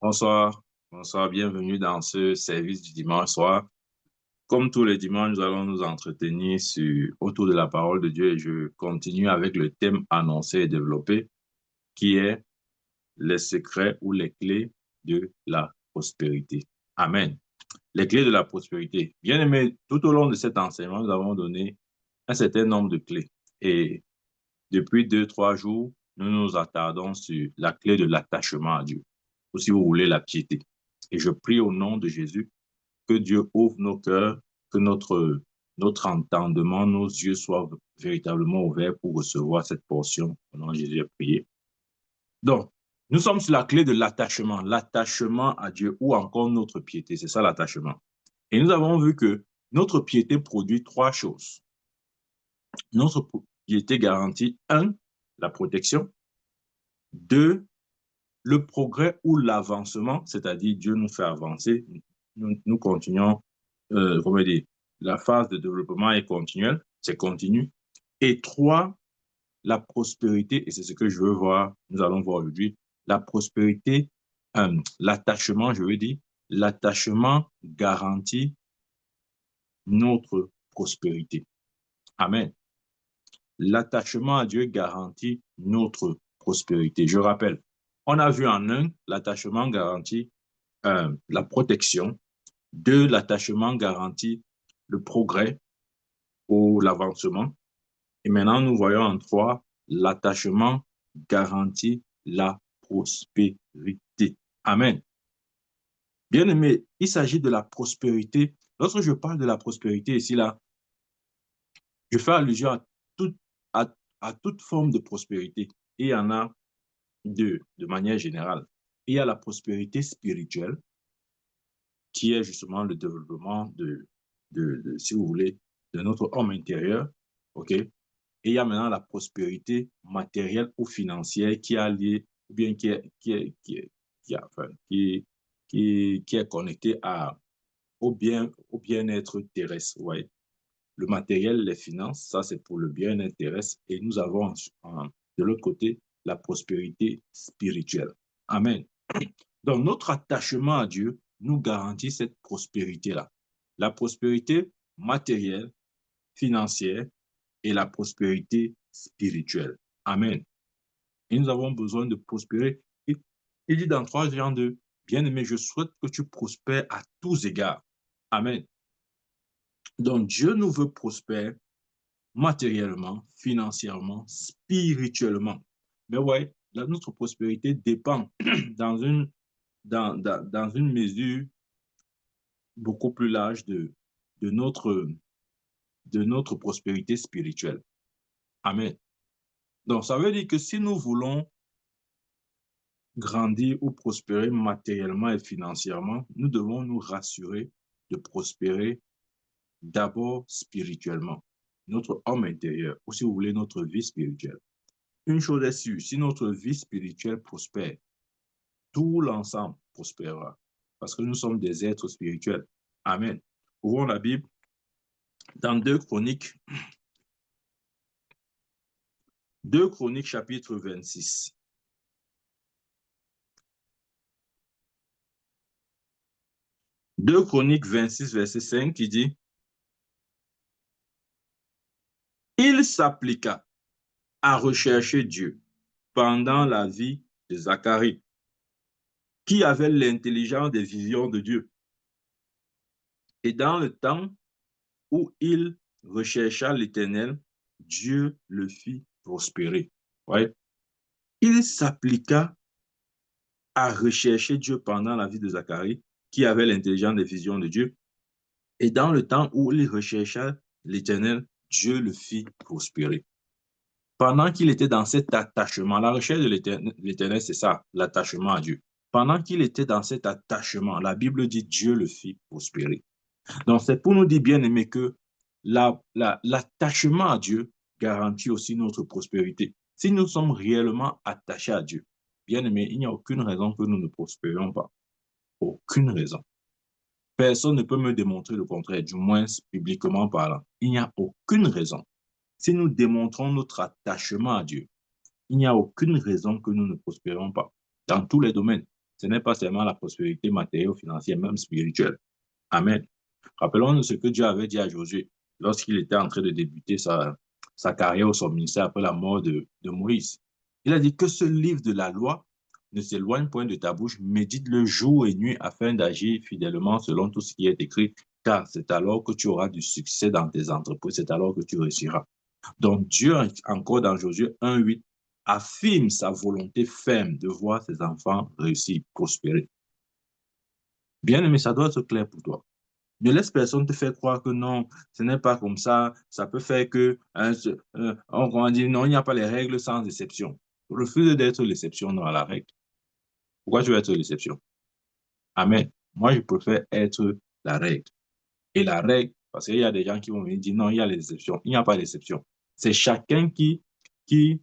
Bonsoir, bonsoir, bienvenue dans ce service du dimanche soir. Comme tous les dimanches, nous allons nous entretenir autour de la parole de Dieu et je continue avec le thème annoncé et développé qui est les secrets ou les clés de la prospérité. Amen. Les clés de la prospérité. Bien aimé, tout au long de cet enseignement, nous avons donné un certain nombre de clés et depuis 2, 3 jours, nous nous attardons sur la clé de l'attachement à Dieu, ou si vous voulez, la piété. Et je prie au nom de Jésus que Dieu ouvre nos cœurs, que notre entendement, nos yeux soient véritablement ouverts pour recevoir cette portion. Au nom de Jésus, j'ai prié. Donc, nous sommes sur la clé de l'attachement à Dieu ou encore notre piété. C'est ça l'attachement. Et nous avons vu que notre piété produit trois choses. Notre piété garantit, un, la protection, deux, le progrès ou l'avancement, c'est-à-dire Dieu nous fait avancer, nous continuons, comment dire, la phase de développement est continuelle, c'est continu. Et trois, la prospérité, et c'est ce que je veux voir, nous allons voir aujourd'hui, la prospérité, l'attachement, je veux dire, l'attachement garantit notre prospérité. Amen. L'attachement à Dieu garantit notre prospérité. Je rappelle, on a vu en un, l'attachement garantit la protection. Deux, l'attachement garantit le progrès ou l'avancement. Et maintenant, nous voyons en trois, l'attachement garantit la prospérité. Amen. Bien aimé, il s'agit de la prospérité. Lorsque je parle de la prospérité ici, là, je fais allusion toute, à, à toute forme de prospérité. Et il y en a deux, de manière générale. Il y a la prospérité spirituelle, qui est justement le développement si vous voulez, de notre homme intérieur, OK? Et il y a maintenant la prospérité matérielle ou financière qui a lié, ou bien qui est connectée au bien-être terrestre, ouais. Le matériel, les finances, ça c'est pour le bien-être terrestre. Et nous avons de l'autre côté la prospérité spirituelle. Amen. Donc, notre attachement à Dieu nous garantit cette prospérité-là. La prospérité matérielle, financière et la prospérité spirituelle. Amen. Et nous avons besoin de prospérer. Il dit dans 3 Jean 2, bien-aimé, je souhaite que tu prospères à tous égards. Amen. Donc, Dieu nous veut prospérer matériellement, financièrement, spirituellement. Mais ouais, notre prospérité dépend dans dans une mesure beaucoup plus large de, notre, de notre prospérité spirituelle. Amen. Donc, ça veut dire que si nous voulons grandir ou prospérer matériellement et financièrement, nous devons nous rassurer de prospérer d'abord spirituellement, notre homme intérieur, ou si vous voulez, notre vie spirituelle. Une chose est sûre, si notre vie spirituelle prospère, tout l'ensemble prospérera, parce que nous sommes des êtres spirituels. Amen. Ouvrons la Bible dans 2 Chroniques chapitre 26. 2 Chroniques 26, verset 5, qui dit, « Il s'appliqua à rechercher Dieu pendant la vie de Zacharie, qui avait l'intelligence des visions de Dieu. Et dans le temps où il rechercha l'Éternel, Dieu le fit prospérer. » Ouais. Il s'appliqua à rechercher Dieu pendant la vie de Zacharie, qui avait l'intelligence des visions de Dieu. Et dans le temps où il rechercha l'Éternel, Dieu le fit prospérer. Pendant qu'il était dans cet attachement, la recherche de l'Éternel, c'est ça, l'attachement à Dieu. Pendant qu'il était dans cet attachement, la Bible dit Dieu le fit prospérer. Donc, c'est pour nous dire, bien aimé, que l'attachement à Dieu garantit aussi notre prospérité. Si nous sommes réellement attachés à Dieu, bien aimé, il n'y a aucune raison que nous ne prospérions pas. Aucune raison. Personne ne peut me démontrer le contraire, du moins bibliquement parlant. Il n'y a aucune raison. Si nous démontrons notre attachement à Dieu, il n'y a aucune raison que nous ne prospérons pas dans tous les domaines. Ce n'est pas seulement la prospérité matérielle ou financière, même spirituelle. Amen. Rappelons-nous ce que Dieu avait dit à Josué lorsqu'il était en train de débuter sa carrière ou son ministère après la mort de Moïse. Il a dit que ce livre de la loi ne s'éloigne point de ta bouche, médite-le jour et nuit afin d'agir fidèlement selon tout ce qui est écrit, car c'est alors que tu auras du succès dans tes entreprises, c'est alors que tu réussiras. Donc Dieu, encore dans Josué 1:8, affirme sa volonté ferme de voir ses enfants réussir, prospérer. Bien aimé, ça doit être clair pour toi. Ne laisse personne te faire croire que non, ce n'est pas comme ça peut faire que, on dit non, il n'y a pas les règles sans exception. Refuse d'être l'exception dans la règle. Pourquoi tu veux être l'exception? Amen. Moi, je préfère être la règle. Et la règle, parce qu'il y a des gens qui vont venir dire non, il y a les exceptions. Il n'y a pas d'exception. C'est chacun qui, qui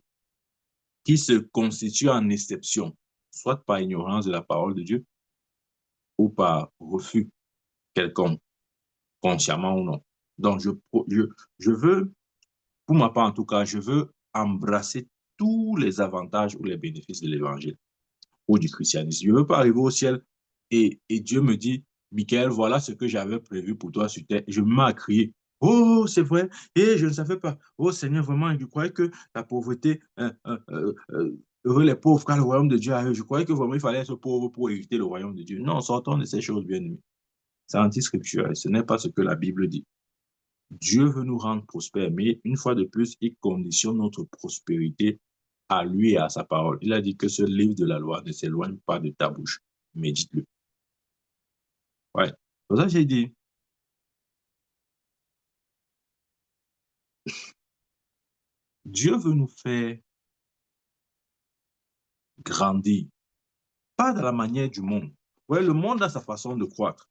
se constitue en exception, soit par ignorance de la parole de Dieu ou par refus quelconque, consciemment ou non. Donc, je veux, pour ma part en tout cas, je veux embrasser tous les avantages ou les bénéfices de l'évangile ou du christianisme. Je ne veux pas arriver au ciel et Dieu me dit, Michael, voilà ce que j'avais prévu pour toi sur terre. Je me mets à crier. Oh, c'est vrai. Et je ne savais pas. Oh Seigneur, vraiment, je croyais que la pauvreté, heureux les pauvres, car le royaume de Dieu arrive. Je croyais que vraiment il fallait être pauvre pour éviter le royaume de Dieu. Non, sortons de ces choses bien aimées. C'est anti-scripturel. Ce n'est pas ce que la Bible dit. Dieu veut nous rendre prospères, mais une fois de plus, il conditionne notre prospérité à lui et à sa parole. Il a dit que ce livre de la loi ne s'éloigne pas de ta bouche. Médite-le. Ouais. Pour ça, j'ai dit, Dieu veut nous faire grandir, pas de la manière du monde. Ouais, le monde a sa façon de croître.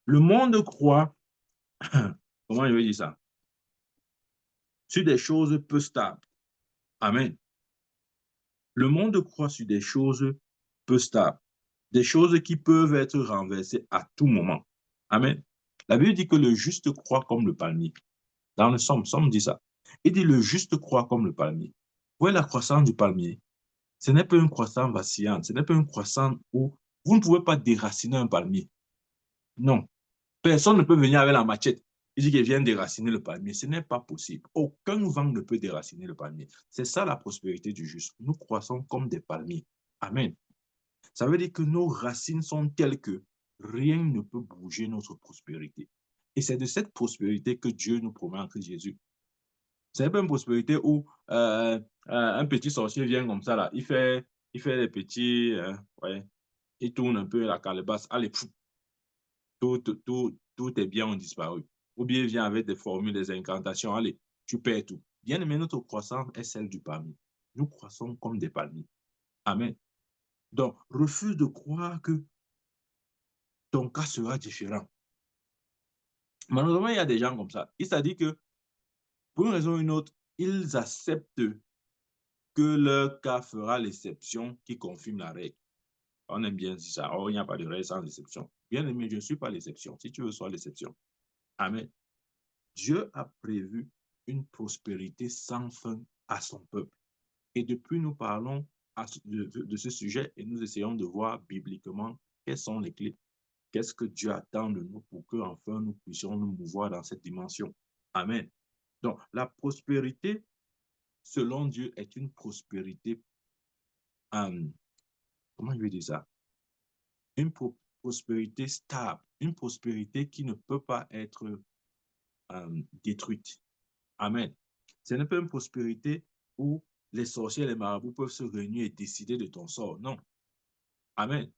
Le monde croit, comment je vais dire ça, sur des choses peu stables. Amen. Le monde croit sur des choses peu stables, des choses qui peuvent être renversées à tout moment. Amen. La Bible dit que le juste croit comme le palmier. Dans le Somme dit ça. Il dit le juste croit comme le palmier. Vous voyez la croissance du palmier? Ce n'est pas une croissance vacillante, ce n'est pas une croissance où vous ne pouvez pas déraciner un palmier. Non. Personne ne peut venir avec la machette. Il dit qu'il vient déraciner le palmier. Ce n'est pas possible. Aucun vent ne peut déraciner le palmier. C'est ça la prospérité du juste. Nous croissons comme des palmiers. Amen. Ça veut dire que nos racines sont telles que rien ne peut bouger notre prospérité. Et c'est de cette prospérité que Dieu nous promet en Christ Jésus. Ce n'est pas une prospérité où un petit sorcier vient comme ça, là. Il fait des petits, ouais, il tourne un peu la calebasse. Allez, pfff, tout est bien, on disparu. Ou bien il vient avec des formules, des incantations. Allez, tu perds tout. Bien aimé, notre croissance est celle du palmier. Nous croissons comme des palmiers. Amen. Donc, refuse de croire que ton cas sera différent. Malheureusement, il y a des gens comme ça. Il s'est dit que, pour une raison ou une autre, ils acceptent que leur cas fera l'exception qui confirme la règle. On aime bien dire ça. Oh, il n'y a pas de règle sans exception. Bien aimé, je ne suis pas l'exception. Si tu veux, sois l'exception. Amen. Dieu a prévu une prospérité sans fin à son peuple. Et depuis, nous parlons de ce sujet et nous essayons de voir bibliquement quelles sont les clés. Qu'est-ce que Dieu attend de nous pour que enfin nous puissions nous mouvoir dans cette dimension. Amen. Donc, la prospérité, selon Dieu, est une prospérité, comment je vais dire ça? Une prospérité stable, une prospérité qui ne peut pas être détruite. Amen. Ce n'est pas une prospérité où les sorciers et les marabouts peuvent se réunir et décider de ton sort. Non. Amen.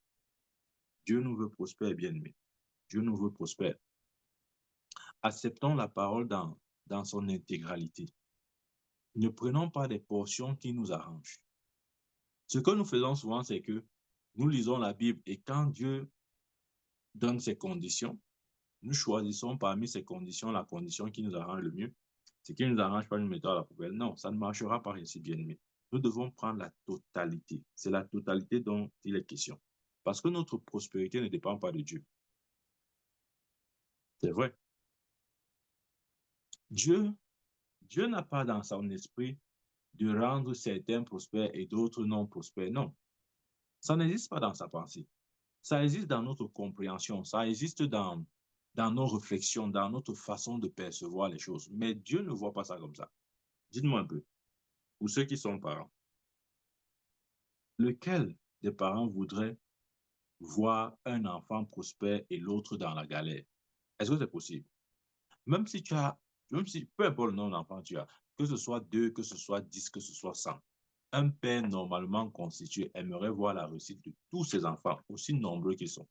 Dieu nous veut prospère, bien-aimés. Dieu nous veut prospère. Acceptons la parole dans son intégralité. Ne prenons pas des portions qui nous arrangent. Ce que nous faisons souvent, c'est que nous lisons la Bible et quand Dieu donne ses conditions, nous choisissons parmi ces conditions la condition qui nous arrange le mieux. Ce qui ne nous arrange pas, nous mettons à la poubelle. Non, ça ne marchera pas ainsi, bien-aimé. Nous devons prendre la totalité. C'est la totalité dont il est question. Parce que notre prospérité ne dépend pas de Dieu. C'est vrai. Dieu n'a pas dans son esprit de rendre certains prospères et d'autres non prospères. Non, ça n'existe pas dans sa pensée. Ça existe dans notre compréhension, ça existe dans nos réflexions, dans notre façon de percevoir les choses. Mais Dieu ne voit pas ça comme ça. Dites-moi un peu, pour ceux qui sont parents, lequel des parents voudrait voir un enfant prospère et l'autre dans la galère? Est-ce que c'est possible? Même si tu as, même si, peu importe le nombre d'enfants tu as, que ce soit 2, que ce soit 10, que ce soit 100, un père normalement constitué aimerait voir la réussite de tous ses enfants, aussi nombreux qu'ils sont.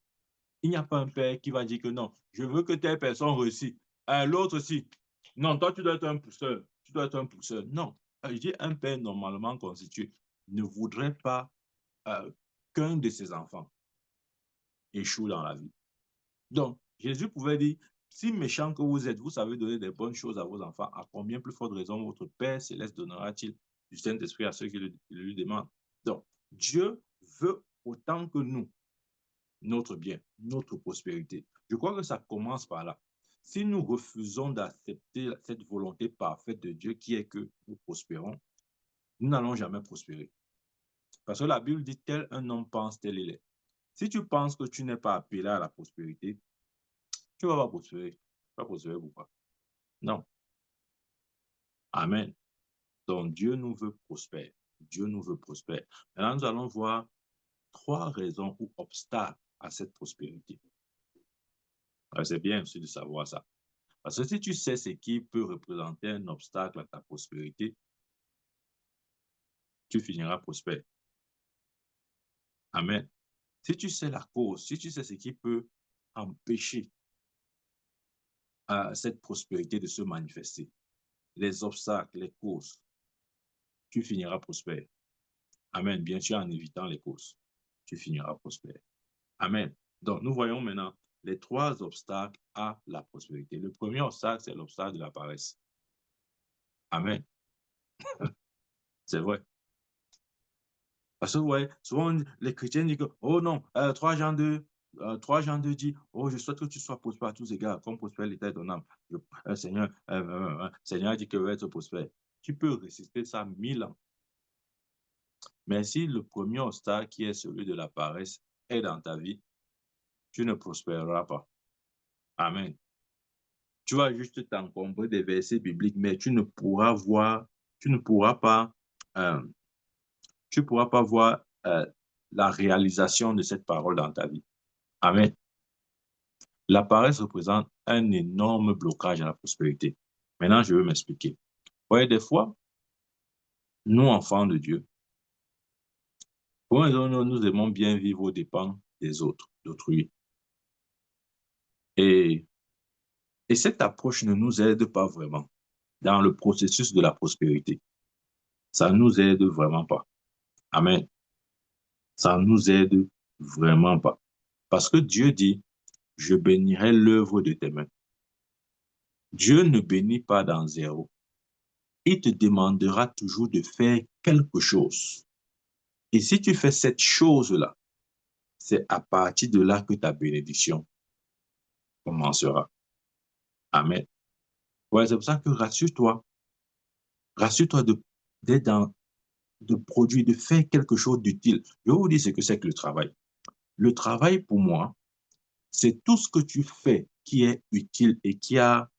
Il n'y a pas un père qui va dire que non, je veux que telle personne réussisse. L'autre aussi. Non, toi, tu dois être un pousseur. Tu dois être un pousseur. Non. Je dis un père normalement constitué ne voudrait pas qu'un de ses enfants échoue dans la vie. Donc, Jésus pouvait dire, si méchant que vous êtes, vous savez donner des bonnes choses à vos enfants, à combien plus forte raison votre Père céleste donnera-t-il du Saint-Esprit à ceux qui le lui demandent? Donc, Dieu veut autant que nous notre bien, notre prospérité. Je crois que ça commence par là. Si nous refusons d'accepter cette volonté parfaite de Dieu qui est que nous prospérons, nous n'allons jamais prospérer. Parce que la Bible dit tel un homme pense, tel il est. Si tu penses que tu n'es pas appelé à la prospérité, tu ne vas pas prospérer. Tu vas prospérer pourquoi? Non. Amen. Donc Dieu nous veut prospère. Dieu nous veut prospère. Maintenant, nous allons voir 3 raisons ou obstacles à cette prospérité. C'est bien aussi de savoir ça. Parce que si tu sais ce qui peut représenter un obstacle à ta prospérité, tu finiras prospère. Amen. Si tu sais la cause, si tu sais ce qui peut empêcher cette prospérité de se manifester, les obstacles, les causes, tu finiras prospère. Amen. Bien sûr, en évitant les causes, tu finiras prospère. Amen. Donc, nous voyons maintenant les 3 obstacles à la prospérité. Le premier obstacle, c'est l'obstacle de la paresse. Amen. C'est vrai. Parce que, ouais, souvent, les chrétiens disent que, oh non, 3 Jean 2, 3 Jean 2 dit, oh, je souhaite que tu sois prospère à tous égards, comme prospère l'état de ton âme. Seigneur, Seigneur dit que veut être prospère. Tu peux résister ça 1000 ans. Mais si le premier obstacle, qui est celui de la paresse, est dans ta vie, tu ne prospéreras pas. Amen. Tu vas juste t'encombrer des versets bibliques, mais tu ne pourras voir, tu ne pourras pas, euh, tu pourras pas voir la réalisation de cette parole dans ta vie. Amen. La paresse représente un énorme blocage à la prospérité. Maintenant, je veux m'expliquer. Vous voyez, des fois, nous, enfants de Dieu, nous aimons bien vivre aux dépens des autres, d'autrui. Et, et cette approche ne nous aide pas vraiment dans le processus de la prospérité. Ça ne nous aide vraiment pas. Amen. Ça ne nous aide vraiment pas. Parce que Dieu dit, je bénirai l'œuvre de tes mains. Dieu ne bénit pas dans zéro. Il te demandera toujours de faire quelque chose. Et si tu fais cette chose-là, c'est à partir de là que ta bénédiction commencera. Amen. Ouais, c'est pour ça que rassure-toi d'être de produire, de faire quelque chose d'utile. Je vais vous dire ce que c'est que le travail. Le travail, pour moi, c'est tout ce que tu fais qui est utile et qui a,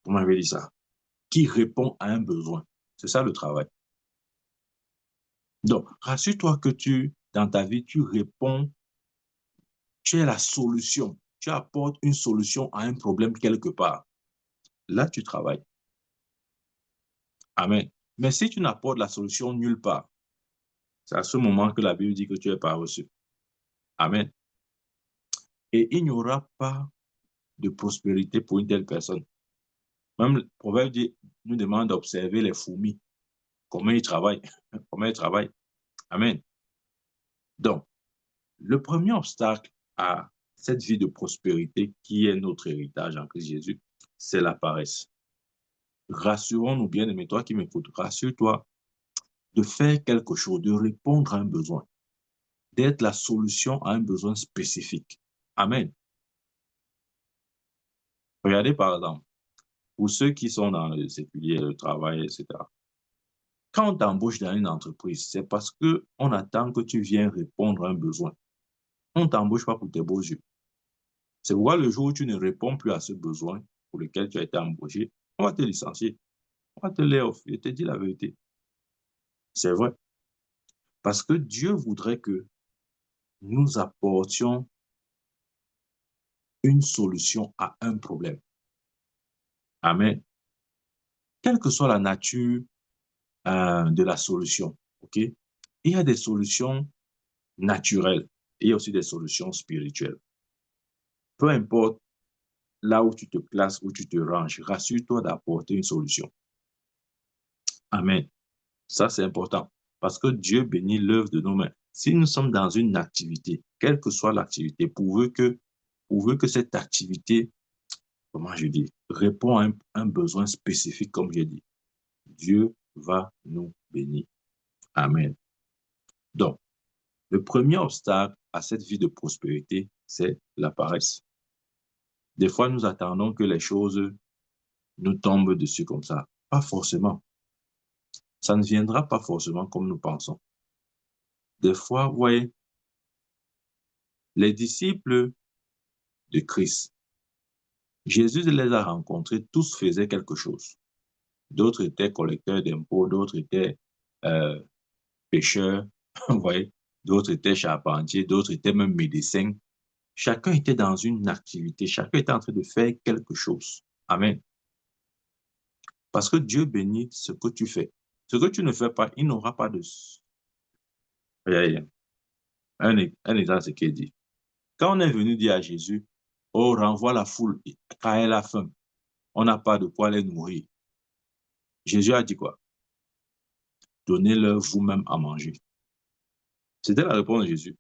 comment je vais dire ça, qui répond à un besoin. C'est ça le travail. Donc, rassure-toi que dans ta vie, tu réponds, tu es la solution. Tu apportes une solution à un problème quelque part. Là, tu travailles. Amen. Mais si tu n'apportes la solution nulle part, c'est à ce moment que la Bible dit que tu es paresseux. Amen. Et il n'y aura pas de prospérité pour une telle personne. Même le proverbe nous demande d'observer les fourmis, comment ils travaillent, comment ils travaillent. Amen. Donc, le premier obstacle à cette vie de prospérité qui est notre héritage en Christ Jésus, c'est la paresse. Rassurons-nous bien, aimé, toi qui m'écoutes, rassure-toi de faire quelque chose, de répondre à un besoin, d'être la solution à un besoin spécifique. Amen. Regardez par exemple, pour ceux qui sont dans le séculier, le travail, etc. Quand on t'embauche dans une entreprise, c'est parce qu'on attend que tu viennes répondre à un besoin. On ne t'embauche pas pour tes beaux yeux. C'est pourquoi le jour où tu ne réponds plus à ce besoin pour lequel tu as été embauché, on va te licencier, on va te lay off. Je te dis la vérité. C'est vrai. Parce que Dieu voudrait que nous apportions une solution à un problème. Amen. Quelle que soit la nature de la solution, OK? Il y a des solutions naturelles et il y a aussi des solutions spirituelles. Peu importe là où tu te places, où tu te ranges, rassure-toi d'apporter une solution. Amen. Ça, c'est important parce que Dieu bénit l'œuvre de nos mains. Si nous sommes dans une activité, quelle que soit l'activité, pourvu que cette activité, comment je dis, répond à un besoin spécifique, comme j'ai dit, Dieu va nous bénir. Amen. Donc, le premier obstacle à cette vie de prospérité, c'est la paresse. Des fois, nous attendons que les choses nous tombent dessus comme ça. Pas forcément. Ça ne viendra pas forcément comme nous pensons. Des fois, vous voyez, les disciples de Christ, Jésus les a rencontrés, tous faisaient quelque chose. D'autres étaient collecteurs d'impôts, d'autres étaient euh, pêcheurs, vous voyez, d'autres étaient charpentiers, d'autres étaient même médecins. Chacun était dans une activité, chacun était en train de faire quelque chose. Amen. Parce que Dieu bénit ce que tu fais. Ce que tu ne fais pas, il n'aura pas de... Un exemple, c'est qu'il dit. Quand on est venu dire à Jésus, oh, renvoie la foule, car elle a faim, on n'a pas de quoi les nourrir. Jésus a dit quoi? Donnez-leur vous-même à manger. C'était la réponse de Jésus.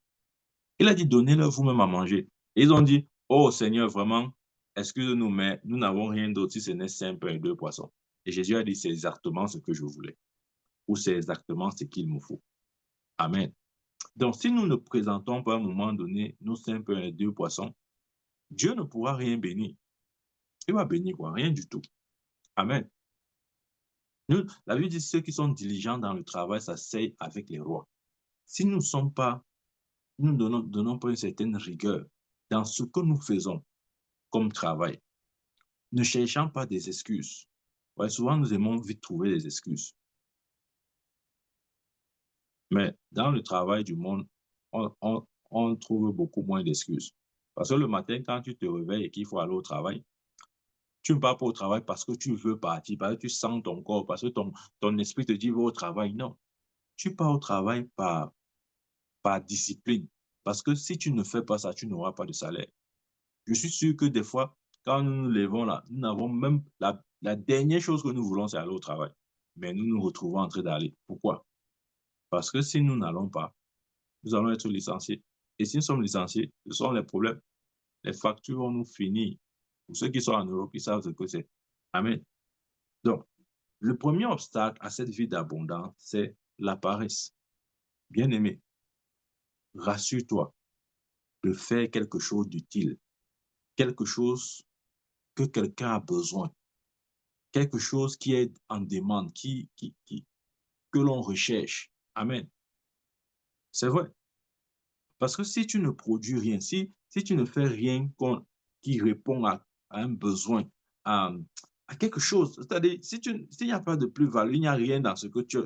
Il a dit, donnez-leur vous-même à manger. Et ils ont dit, oh Seigneur, vraiment, excuse-nous, mais nous n'avons rien d'autre si ce n'est 5 pains et 2 poissons. Et Jésus a dit, c'est exactement ce que je voulais. Ou c'est exactement ce qu'il me faut. Amen. Donc, si nous ne présentons pas à un moment donné nos 5 pains et 2 poissons, Dieu ne pourra rien bénir. Il va bénir quoi? Rien du tout. Amen. Nous, la Bible dit, ceux qui sont diligents dans le travail s'asseyent avec les rois. Si nous ne sommes pas, nous ne donnons pas une certaine rigueur dans ce que nous faisons comme travail, ne cherchant pas des excuses. Ouais, souvent, nous aimons vite trouver des excuses. Mais dans le travail du monde, on trouve beaucoup moins d'excuses. Parce que le matin, quand tu te réveilles et qu'il faut aller au travail, tu ne pars pas au travail parce que tu veux partir, parce que tu sens ton corps, parce que ton esprit te dit va au travail. Non, tu pars au travail par discipline. Parce que si tu ne fais pas ça, tu n'auras pas de salaire. Je suis sûr que des fois, quand nous nous levons là, nous n'avons même la dernière chose que nous voulons, c'est aller au travail. Mais nous nous retrouvons en train d'aller. Pourquoi? Parce que si nous n'allons pas, nous allons être licenciés. Et si nous sommes licenciés, ce sont les problèmes. Les factures vont nous finir. Pour ceux qui sont en Europe, ils savent ce que c'est. Amen. Donc, le premier obstacle à cette vie d'abondance, c'est la paresse. Bien-aimé, rassure-toi de faire quelque chose d'utile, quelque chose que quelqu'un a besoin, quelque chose qui est en demande, que l'on recherche. Amen. C'est vrai. Parce que si tu ne produis rien, si tu ne fais rien qui répond à un besoin, à, à quelque chose, c'est-à-dire, s'il n'y a pas de plus-value, il n'y a rien dans ce que tu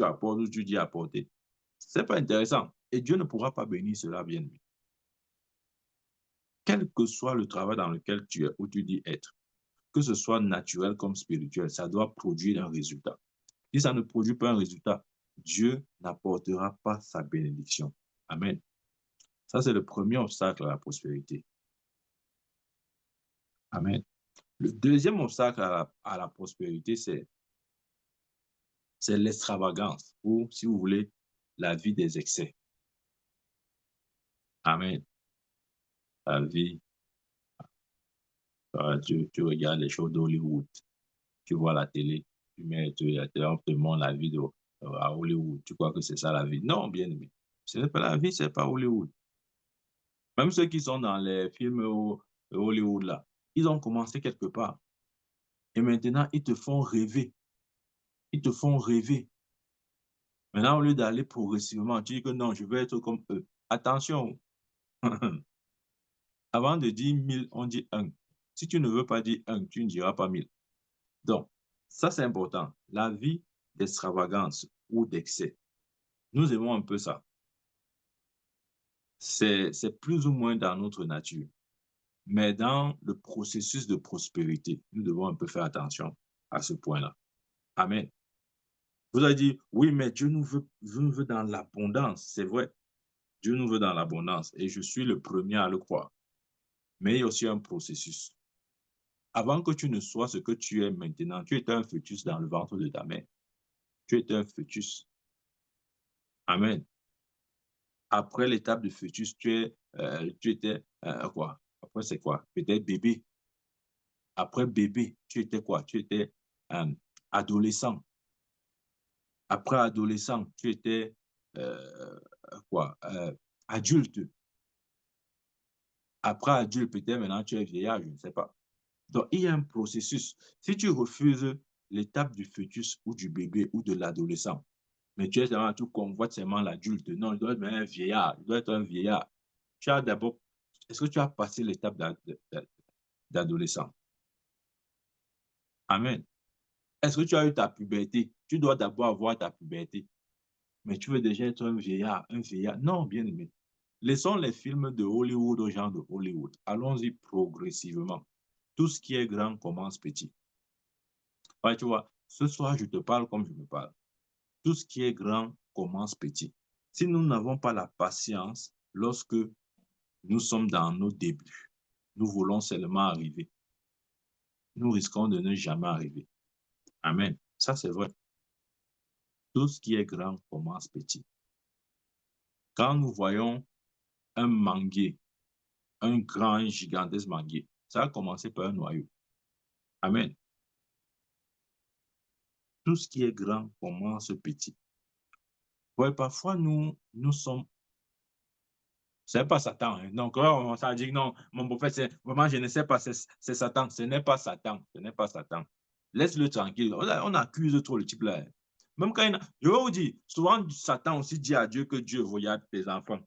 apportes ou tu dis apporter, ce n'est pas intéressant. Et Dieu ne pourra pas bénir cela bien. Quel que soit le travail dans lequel tu es ou tu dis être, que ce soit naturel comme spirituel, ça doit produire un résultat. Si ça ne produit pas un résultat, Dieu n'apportera pas sa bénédiction. Amen. Ça, c'est le premier obstacle à la prospérité. Amen. Le deuxième obstacle à la prospérité, c'est l'extravagance ou, si vous voulez, la vie des excès. Amen. La vie, tu regardes les shows d'Hollywood, tu vois la télé, on te montre la vie à Hollywood. Tu crois que c'est ça la vie? Non, bien aimé. Ce n'est pas la vie, c'est pas Hollywood. Même ceux qui sont dans les films Hollywood là, ils ont commencé quelque part. Et maintenant, ils te font rêver. Ils te font rêver. Maintenant, au lieu d'aller progressivement, tu dis que non, je veux être comme eux. Attention, Avant de dire 1000, on dit 1. Si tu ne veux pas dire 1, tu ne diras pas 1000. Donc, ça, c'est important. La vie d'extravagance ou d'excès, nous aimons un peu ça. C'est plus ou moins dans notre nature. Mais dans le processus de prospérité, nous devons un peu faire attention à ce point-là. Amen. Vous avez dit, oui, mais Dieu nous veut dans l'abondance. C'est vrai, Dieu nous veut dans l'abondance et je suis le premier à le croire. Mais il y a aussi un processus. Avant que tu ne sois ce que tu es maintenant, tu étais un fœtus dans le ventre de ta mère. Tu étais un fœtus. Amen. Après l'étape de fœtus, tu étais quoi? Après, c'est quoi? Peut-être bébé. Après bébé, tu étais quoi? Tu étais adolescent. Après adolescent, tu étais quoi? Adulte. Après adulte, peut-être maintenant tu es vieillard, je ne sais pas. Donc, il y a un processus. Si tu refuses l'étape du fœtus ou du bébé ou de l'adolescent, mais tu es seulement, tu convoites seulement l'adulte. Non, il doit être un vieillard. Il doit être un vieillard. Tu as d'abord, est-ce que tu as passé l'étape d'adolescent? Amen. Est-ce que tu as eu ta puberté? Tu dois d'abord avoir ta puberté. Mais tu veux déjà être un vieillard, un vieillard. Non, bien aimé. Laissons les films de Hollywood aux gens de Hollywood. Allons-y progressivement. Tout ce qui est grand commence petit. Ouais, tu vois, ce soir, je te parle comme je me parle. Tout ce qui est grand commence petit. Si nous n'avons pas la patience lorsque nous sommes dans nos débuts, nous voulons seulement arriver. Nous risquons de ne jamais arriver. Amen. Ça, c'est vrai. Tout ce qui est grand commence petit. Quand nous voyons un manguier, un grand, un gigantesque manguier, ça a commencé par un noyau. Amen. Tout ce qui est grand commence petit. Ouais, parfois, nous sommes. C'est pas Satan. Hein. Donc, là, on s'est dit non, mon prophète, c'est vraiment, je ne sais pas, c'est Satan. Ce n'est pas Satan. Ce n'est pas Satan. Laisse-le tranquille. On accuse trop le type là. Hein. Même quand je vais vous dire, souvent, Satan aussi dit à Dieu que Dieu regarde tes enfants.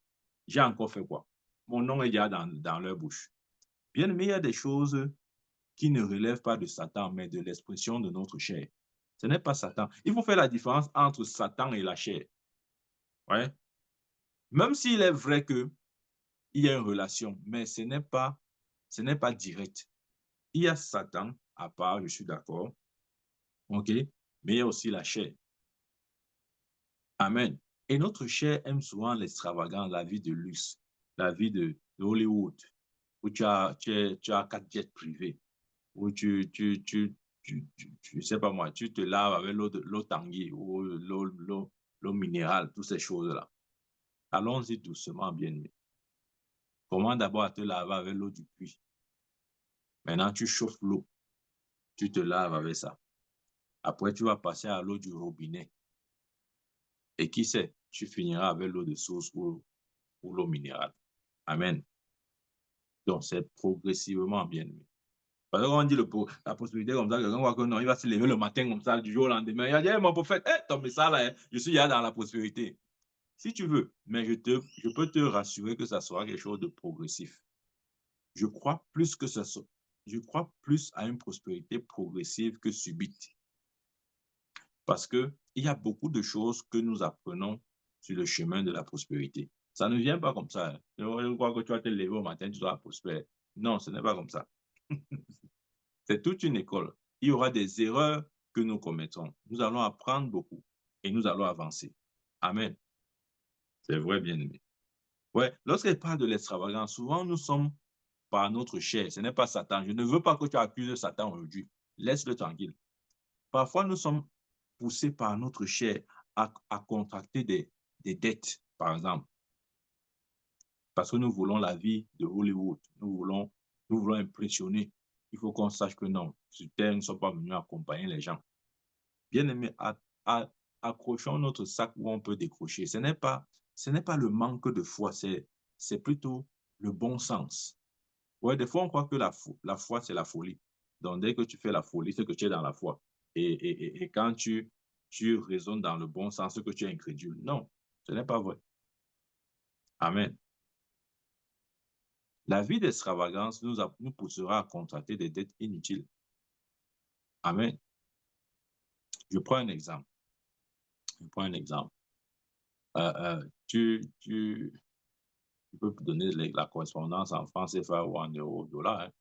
J'ai encore fait quoi? Mon nom est déjà dans leur bouche. Bien aimé, il y a des choses qui ne relèvent pas de Satan, mais de l'expression de notre chair. Ce n'est pas Satan. Il faut faire la différence entre Satan et la chair. Ouais. Même s'il est vrai que il y a une relation, mais ce n'est pas direct. Il y a Satan à part, je suis d'accord, ok, mais il y a aussi la chair. Amen. Et notre chair aime souvent l'extravagance, la vie de luxe, la vie de Hollywood, où tu as 4 jets privés, où tu sais pas moi, tu te laves avec l'eau Tanguy ou l'eau minérale, toutes ces choses-là. Allons-y doucement, bien aimé. Comment d'abord à te laver avec l'eau du puits. Maintenant, tu chauffes l'eau, tu te laves avec ça. Après, tu vas passer à l'eau du robinet. Et qui sait, tu finiras avec l'eau de source ou l'eau minérale. Amen. Donc, c'est progressivement bien aimé. Parce qu'on dit la possibilité comme ça, quelqu'un voit que non, il va se lever le matin comme ça, du jour au lendemain. Il va dire, hey, mon prophète, hey, ton message là, je suis là dans la prospérité. Si tu veux, mais je peux te rassurer que ça sera quelque chose de progressif. Je crois plus que ça soit. Je crois plus à une prospérité progressive que subite. Parce qu'il y a beaucoup de choses que nous apprenons sur le chemin de la prospérité. Ça ne vient pas comme ça. Hein. Je crois que tu vas te lever au matin, tu dois prospérer. Non, ce n'est pas comme ça. C'est toute une école. Il y aura des erreurs que nous commettrons. Nous allons apprendre beaucoup et nous allons avancer. Amen. C'est vrai, bien-aimé. Ouais, lorsqu'elle parle de l'extravagance, souvent nous sommes par notre chair. Ce n'est pas Satan. Je ne veux pas que tu accuses Satan aujourd'hui. Laisse-le tranquille. Parfois, nous sommes poussés par notre chair à contracter des dettes, par exemple, parce que nous voulons la vie de Hollywood. Nous voulons impressionner. Il faut qu'on sache que non, sur Terre, nous ne sommes pas venus accompagner les gens. Bien aimé, accrochons notre sac où on peut décrocher. Ce n'est pas le manque de foi, c'est plutôt le bon sens. Ouais, des fois, on croit que la foi, c'est la folie. Donc, dès que tu fais la folie, c'est que tu es dans la foi. Et quand tu raisonnes dans le bon sens, c'est que tu es incrédule. Non, ce n'est pas vrai. Amen. La vie d'extravagance nous poussera à contracter des dettes inutiles. Amen. Je prends un exemple. Je prends un exemple. Euh, euh, tu, tu, tu peux donner la correspondance en francs CFA ou en euros, dollars, hein,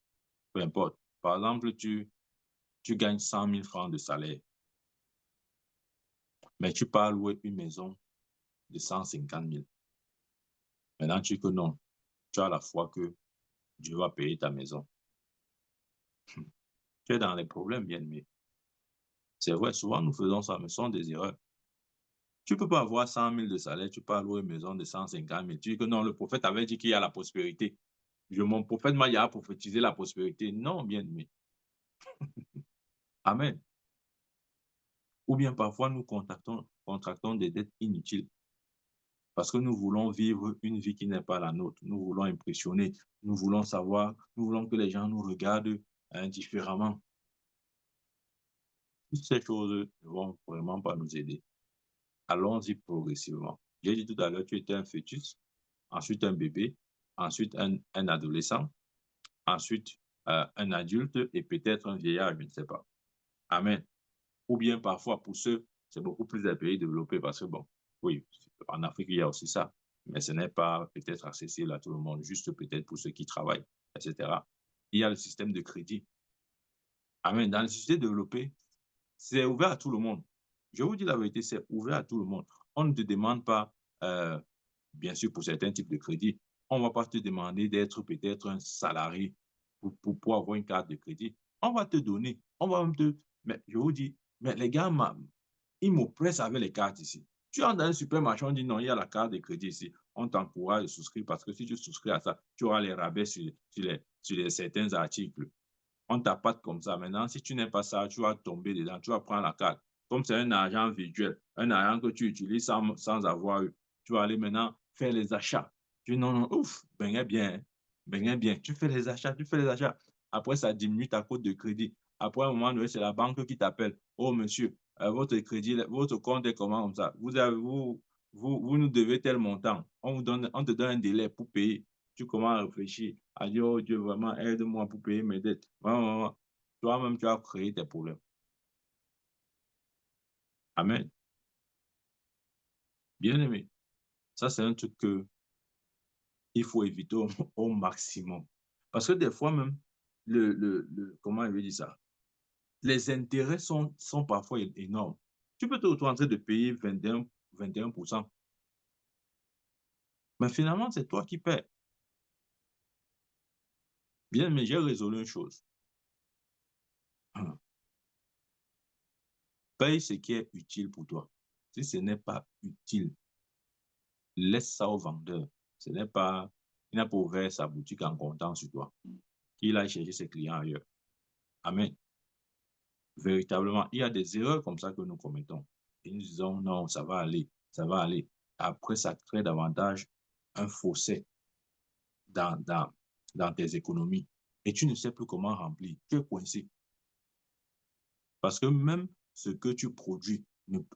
peu importe. Par exemple, tu gagnes 100 000 francs de salaire, mais tu pars louer une maison de 150 000. Maintenant, tu dis que non, tu as la foi que Dieu va payer ta maison. Tu es dans les problèmes, bien aimé. C'est vrai, souvent nous faisons ça, mais ce sont des erreurs. Tu ne peux pas avoir 100 000 de salaire, tu pars louer une maison de 150 000. Tu dis que non, le prophète avait dit qu'il y a la prospérité. Mon prophète m'a prophétisé la prospérité. Non, bien aimé. Amen. Ou bien parfois nous contractons des dettes inutiles parce que nous voulons vivre une vie qui n'est pas la nôtre. Nous voulons impressionner, nous voulons savoir, nous voulons que les gens nous regardent différemment. Toutes ces choses ne vont vraiment pas nous aider. Allons-y progressivement. J'ai dit tout à l'heure, tu étais un fœtus, ensuite un bébé, ensuite un adolescent, ensuite un adulte et peut-être un vieillard, je ne sais pas. Amen. Ou bien parfois, pour ceux, c'est beaucoup plus des pays développés parce que, bon, oui, en Afrique, il y a aussi ça, mais ce n'est pas peut-être accessible à tout le monde, juste peut-être pour ceux qui travaillent, etc. Il y a le système de crédit. Amen. Dans les sociétés développées, c'est ouvert à tout le monde. Je vous dis la vérité, c'est ouvert à tout le monde. On ne te demande pas, euh, bien sûr, pour certains types de crédits, on ne va pas te demander d'être peut-être un salarié pour avoir une carte de crédit. On va te donner, on va même te... Mais je vous dis, mais les gars, ils m'oppressent avec les cartes ici. Tu entres dans un supermarché, on dit non, il y a la carte de crédit ici. On t'encourage de souscrire parce que si tu souscris à ça, tu auras les rabais sur certains articles. On t'appâte comme ça. Maintenant, si tu n'es pas ça, tu vas tomber dedans, tu vas prendre la carte. Comme c'est un argent virtuel, un argent que tu utilises sans avoir eu, tu vas aller maintenant faire les achats. Tu dis non, non, ouf, ben bien, ben bien. Tu fais les achats, tu fais les achats. Après, ça diminue ta cote de crédit. Après, à un moment donné, c'est la banque qui t'appelle. Oh, monsieur, votre crédit, votre compte est comment comme ça? Vous nous devez tel montant. On te donne un délai pour payer. Tu commences à réfléchir, à dire, oh Dieu, vraiment, aide-moi pour payer mes dettes. Vraiment, toi-même, tu as créé tes problèmes. Amen. Bien aimé. Ça, c'est un truc que il faut éviter au maximum. Parce que des fois même, comment je vais dire ça? Les intérêts sont parfois énormes. Tu peux te retrouver en train de payer 21%. Mais finalement, c'est toi qui paies. Bien, mais j'ai résolu une chose. Paye ce qui est utile pour toi. Si ce n'est pas utile, laisse ça au vendeur. Il n'a pas ouvert sa boutique en comptant sur toi. Qu'il aille chercher ses clients ailleurs. Amen. Véritablement, il y a des erreurs comme ça que nous commettons. Et nous disons, non, ça va aller, ça va aller. Après, ça crée davantage un fossé dans, dans, dans tes économies. Et tu ne sais plus comment remplir. Tu es coincé. Parce que même ce que tu produis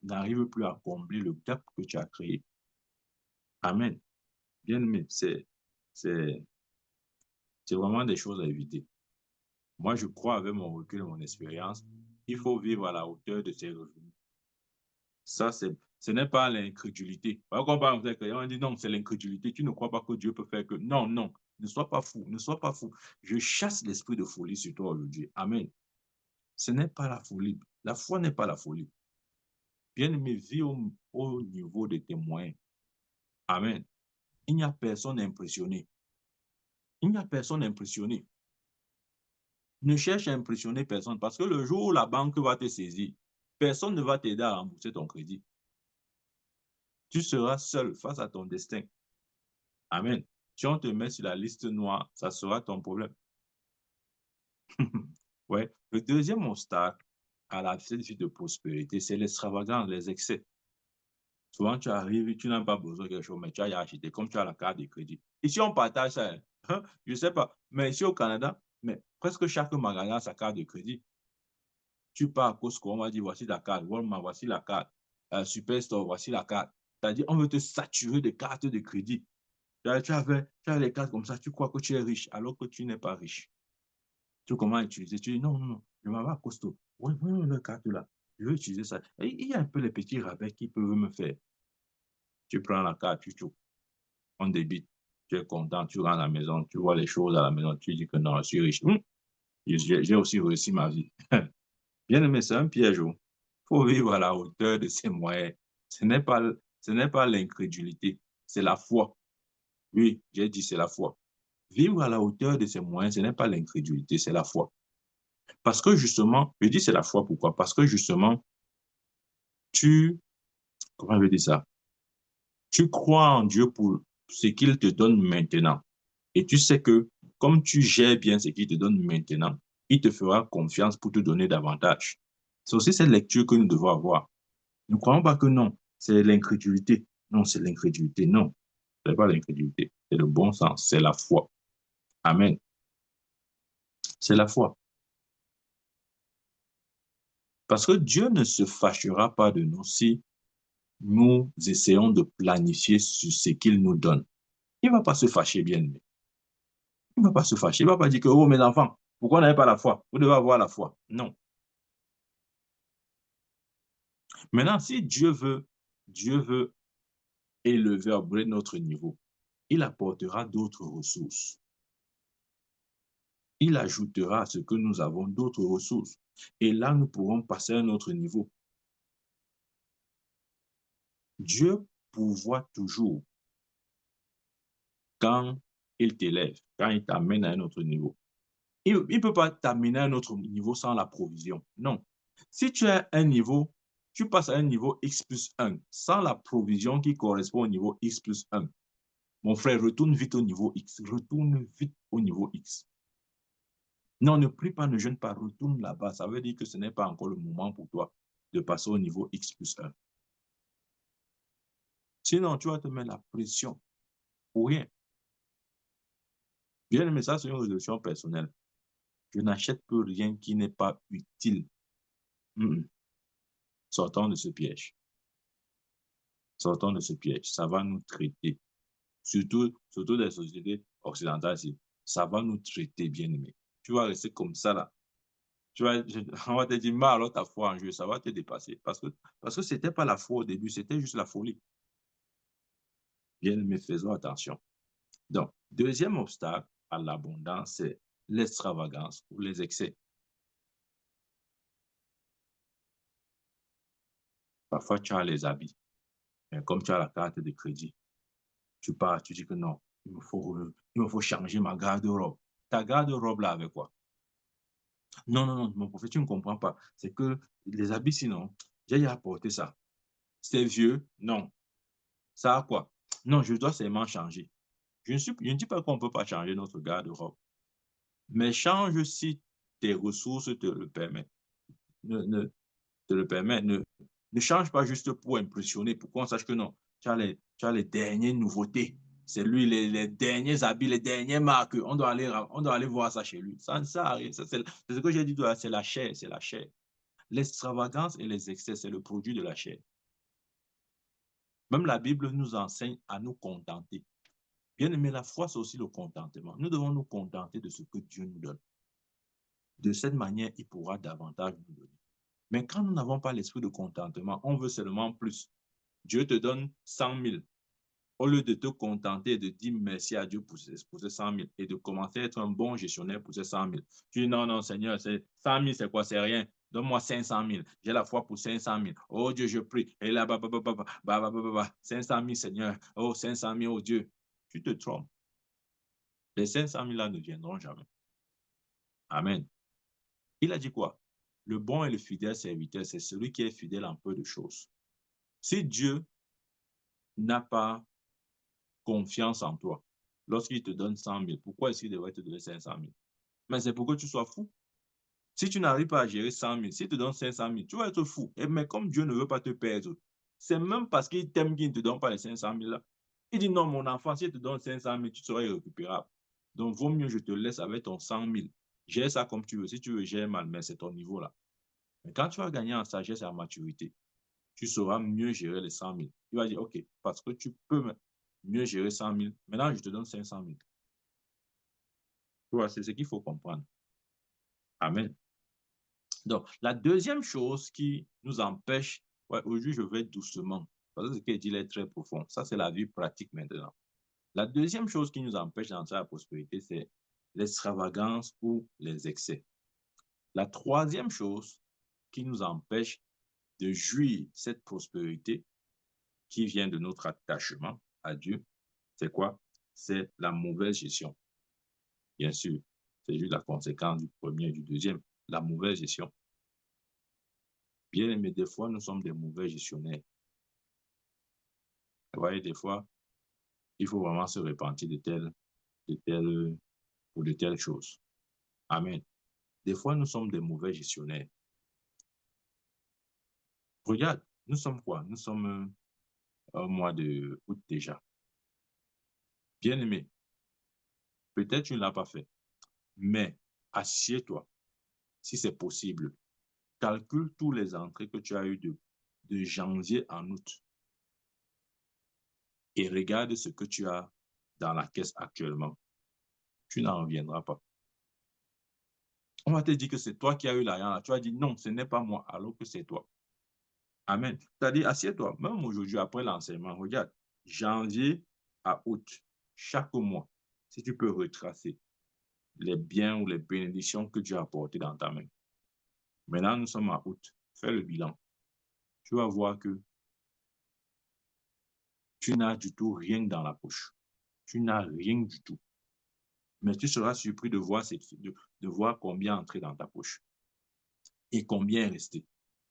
n'arrive plus à combler le gap que tu as créé. Amen. Bien aimé, c'est, c'est vraiment des choses à éviter. Moi, je crois, avec mon recul et mon expérience, il faut vivre à la hauteur de ses revenus. Ça, ce n'est pas l'incrédulité. Par exemple, on dit non, c'est l'incrédulité. Tu ne crois pas que Dieu peut faire que. Non, non, ne sois pas fou, ne sois pas fou. Je chasse l'esprit de folie sur toi aujourd'hui. Amen. Ce n'est pas la folie. La foi n'est pas la folie. Bien-aimé, vis au niveau de tes moyens. Amen. Il n'y a personne impressionné. Il n'y a personne impressionné. Ne cherche à impressionner personne parce que le jour où la banque va te saisir, personne ne va t'aider à rembourser ton crédit. Tu seras seul face à ton destin. Amen. Si on te met sur la liste noire, ça sera ton problème. Ouais. Le deuxième obstacle à la vie de prospérité, c'est l'extravagance, les excès. Souvent, tu arrives, tu n'as pas besoin de quelque chose, mais tu as acheté, comme tu as la carte de crédit. Ici, on partage ça. Hein? Je ne sais pas. Mais ici au Canada, mais presque chaque magasin a sa carte de crédit. Tu pars à Costco, on va dire, voici la carte. Walmart, voici la carte. Superstore, voici la carte. C'est-à-dire, on veut te saturer de cartes de crédit. Tu as les cartes comme ça, tu crois que tu es riche alors que tu n'es pas riche. Tu commences à utiliser, tu dis non, non, non, je m'en vais à costaud. Oui, oui, la carte là, je veux utiliser ça. Et il y a un peu les petits rabais qui peuvent me faire. Tu prends la carte, tu joues, on débite, tu es content, tu rentres à la maison, tu vois les choses à la maison, tu dis que non, je suis riche. J'ai aussi réussi ma vie. Bien aimé, c'est un piège. Il faut vivre à la hauteur de ses moyens. Ce n'est pas l'incrédulité, c'est la foi. Oui, j'ai dit c'est la foi. Vivre à la hauteur de ses moyens, ce n'est pas l'incrédulité, c'est la foi. Parce que justement, je dis c'est la foi, pourquoi? Parce que justement, tu, comment je vais dire ça? Tu crois en Dieu pour ce qu'il te donne maintenant. Et tu sais que comme tu gères bien ce qu'il te donne maintenant, il te fera confiance pour te donner davantage. C'est aussi cette lecture que nous devons avoir. Ne croyons pas que non, c'est l'incrédulité. Non, c'est l'incrédulité. Non, ce n'est pas l'incrédulité. C'est le bon sens, c'est la foi. Amen. C'est la foi. Parce que Dieu ne se fâchera pas de nous si nous essayons de planifier sur ce qu'il nous donne. Il ne va pas se fâcher, bien aimé. Il ne va pas se fâcher. Il ne va pas dire que, oh, mes enfants, pourquoi vous n'avez pas la foi? Vous devez avoir la foi. Non. Maintenant, si Dieu veut élever, upgrade notre niveau, il apportera d'autres ressources. Il ajoutera à ce que nous avons d'autres ressources. Et là, nous pourrons passer à un autre niveau. Dieu pourvoit toujours quand il t'élève, quand il t'amène à un autre niveau. Il ne peut pas t'amener à un autre niveau sans la provision. Non. Si tu as un niveau, tu passes à un niveau X plus 1 sans la provision qui correspond au niveau X plus 1. Mon frère, retourne vite au niveau X. Retourne vite au niveau X. Non, ne prie pas, ne jeûne pas, retourne là-bas. Ça veut dire que ce n'est pas encore le moment pour toi de passer au niveau X plus 1. Sinon, tu vas te mettre la pression pour rien. Bien aimé, ça, c'est une résolution personnelle. Je n'achète plus rien qui n'est pas utile. Sortons de ce piège. Sortons de ce piège. Ça va nous traiter. Surtout des sociétés occidentales, ça va nous traiter, bien aimé. Tu vas rester comme ça, là. On va te dire, mais alors ta foi en Dieu, ça va te dépasser. Parce que ce n'était pas la foi au début, c'était juste la folie. Bien aimé, faisons attention. Donc, deuxième obstacle à l'abondance, c'est l'extravagance ou les excès. Parfois, tu as les habits, mais comme tu as la carte de crédit, tu pars, tu dis que non, il me faut changer ma garde-robe. Ta garde-robe là avec quoi? Non, non, non, mon prophète, tu ne comprends pas. C'est que les habits, sinon, j'ai apporté ça. C'est vieux? Non. Ça a quoi? Non, je dois seulement changer. Je ne dis pas qu'on ne peut pas changer notre garde-robe, mais change si tes ressources te le permettent. Ne te le permettent. Ne change pas juste pour impressionner, pour qu'on sache que non, tu as les dernières nouveautés. C'est lui, les derniers habits, les dernières marques. On doit aller voir ça chez lui. Ça ne sert à rien. C'est ce que j'ai dit, c'est la chair, c'est la chair. L'extravagance et les excès, c'est le produit de la chair. Même la Bible nous enseigne à nous contenter. Bien aimé, la foi, c'est aussi le contentement. Nous devons nous contenter de ce que Dieu nous donne. De cette manière, il pourra davantage nous donner. Mais quand nous n'avons pas l'esprit de contentement, on veut seulement plus. Dieu te donne 100 000. Au lieu de te contenter et de dire merci à Dieu pour ces 100 000 et de commencer à être un bon gestionnaire pour ces 100 000. Tu dis non, non, Seigneur, 100 000, c'est quoi? C'est rien. Donne-moi 500 000. J'ai la foi pour 500 000. Oh Dieu, je prie. Et là, 500 000, Seigneur. Oh, 500 000, oh Dieu. Tu te trompes. Les 500 000 là ne viendront jamais. Amen. Il a dit quoi? Le bon et le fidèle serviteur, c'est celui qui est fidèle en peu de choses. Si Dieu n'a pas confiance en toi, lorsqu'il te donne 100 000, pourquoi est-ce qu'il devrait te donner 500 000? Mais c'est pour que tu sois fou. Si tu n'arrives pas à gérer 100 000, s'il te donne 500 000, tu vas être fou. Mais comme Dieu ne veut pas te perdre, c'est même parce qu'il t'aime qu'il ne te donne pas les 500 000 là. Il dit non, mon enfant, s'il te donne 500 000, tu seras irrécupérable. Donc, vaut mieux je te laisse avec ton 100 000. Gère ça comme tu veux. Si tu veux, gère mal, mais c'est ton niveau là. Mais quand tu vas gagner en sagesse et en maturité, tu sauras mieux gérer les 100 000. Tu vas dire, OK, parce que tu peux mieux gérer 100 000. Maintenant, je te donne 500 000. Tu vois, c'est ce qu'il faut comprendre. Amen. Donc, la deuxième chose qui nous empêche, ouais, aujourd'hui, je vais doucement, parce que ce qu'il dit est très profond. Ça, c'est la vie pratique maintenant. La deuxième chose qui nous empêche d'entrer à la prospérité, c'est l'extravagance ou les excès. La troisième chose qui nous empêche de jouir cette prospérité qui vient de notre attachement à Dieu, c'est quoi? C'est la mauvaise gestion. Bien sûr, c'est juste la conséquence du premier et du deuxième, la mauvaise gestion. Bien aimé, des fois, nous sommes des mauvais gestionnaires. Vous voyez, des fois, il faut vraiment se repentir pour de telles choses. Amen. Des fois, nous sommes des mauvais gestionnaires. Regarde, nous sommes quoi? Nous sommes au mois de août déjà. Bien aimé, peut-être tu ne l'as pas fait, mais assieds-toi, si c'est possible. Calcule tous les entrées que tu as eues de janvier en août et regarde ce que tu as dans la caisse actuellement. Tu n'en reviendras pas. On va te dire que c'est toi qui as eu l'argent. Tu vas dire non, ce n'est pas moi, alors que c'est toi. Amen. C'est-à-dire, assieds-toi. Même aujourd'hui, après l'enseignement, regarde, janvier à août, chaque mois, si tu peux retracer les biens ou les bénédictions que tu as apportées dans ta main. Maintenant, nous sommes à août. Fais le bilan. Tu vas voir que tu n'as du tout rien dans la poche. Tu n'as rien du tout. Mais tu seras surpris de voir combien entrer dans ta poche et combien est resté.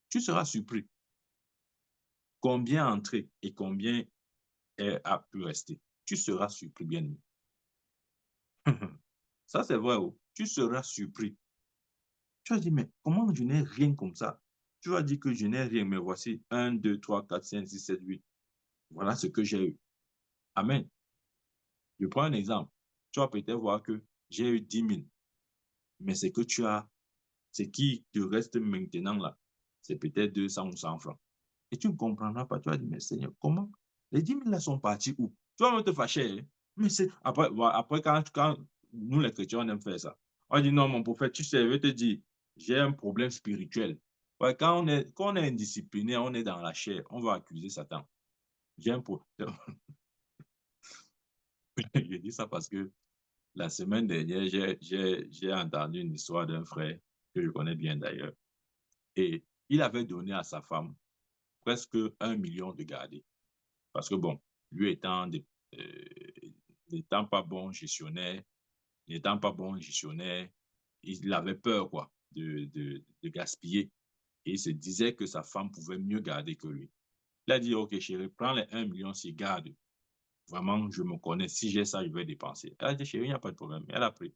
Tu seras surpris. Combien entrer et combien a pu rester. Tu seras surpris, bien aimé. Ça, c'est vrai. Oh. Tu seras surpris. Tu vas dire, mais comment je n'ai rien comme ça? Tu vas dire que je n'ai rien, mais voici 1, 2, 3, 4, 5, 6, 7, 8. Voilà ce que j'ai eu. Amen. Je prends un exemple. Tu vas peut-être voir que j'ai eu 10 000, mais c'est que tu as, ce qui te reste maintenant là, c'est peut-être 200 ou 100 francs. Et tu ne comprendras pas. Tu vas dire, mais Seigneur, comment? Les 10 000 là sont partis où? Tu vas même te fâcher. Hein? Mais c'est après, après quand nous les chrétiens, on aime faire ça. On dit, non, mon prophète, tu sais, je vais te dire, j'ai un problème spirituel. Ouais, quand on est indiscipliné, on est dans la chair, on va accuser Satan. J'ai un problème. Je dis ça parce que la semaine dernière, j'ai entendu une histoire d'un frère que je connais bien d'ailleurs. Et il avait donné à sa femme presque 1 million de gardés. Parce que bon, lui n'étant pas bon gestionnaire, n'étant pas bon gestionnaire, il avait peur quoi, de gaspiller. Et il se disait que sa femme pouvait mieux garder que lui. Il a dit, OK, chérie, prends les 1 million, s'il garde. Vraiment, je me connais. Si j'ai ça, je vais dépenser. Elle a dit, chérie, il n'y a pas de problème. Elle a pris.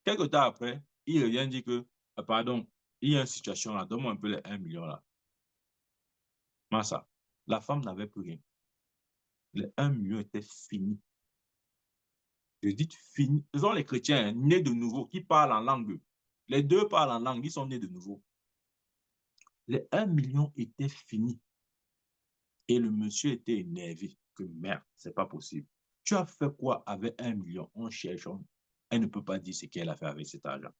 Quelques temps après, il revient dire que, pardon, il y a une situation là, donne-moi un peu les 1 million là. Massa, la femme n'avait plus rien. Les 1 million étaient finis. Je dis fini. Ce sont les chrétiens nés de nouveau qui parlent en langue. Les deux parlent en langue, ils sont nés de nouveau. Les 1 million étaient finis. Et le monsieur était énervé. Que merde, c'est pas possible. Tu as fait quoi avec 1 million? On cherche. Elle ne peut pas dire ce qu'elle a fait avec cet argent.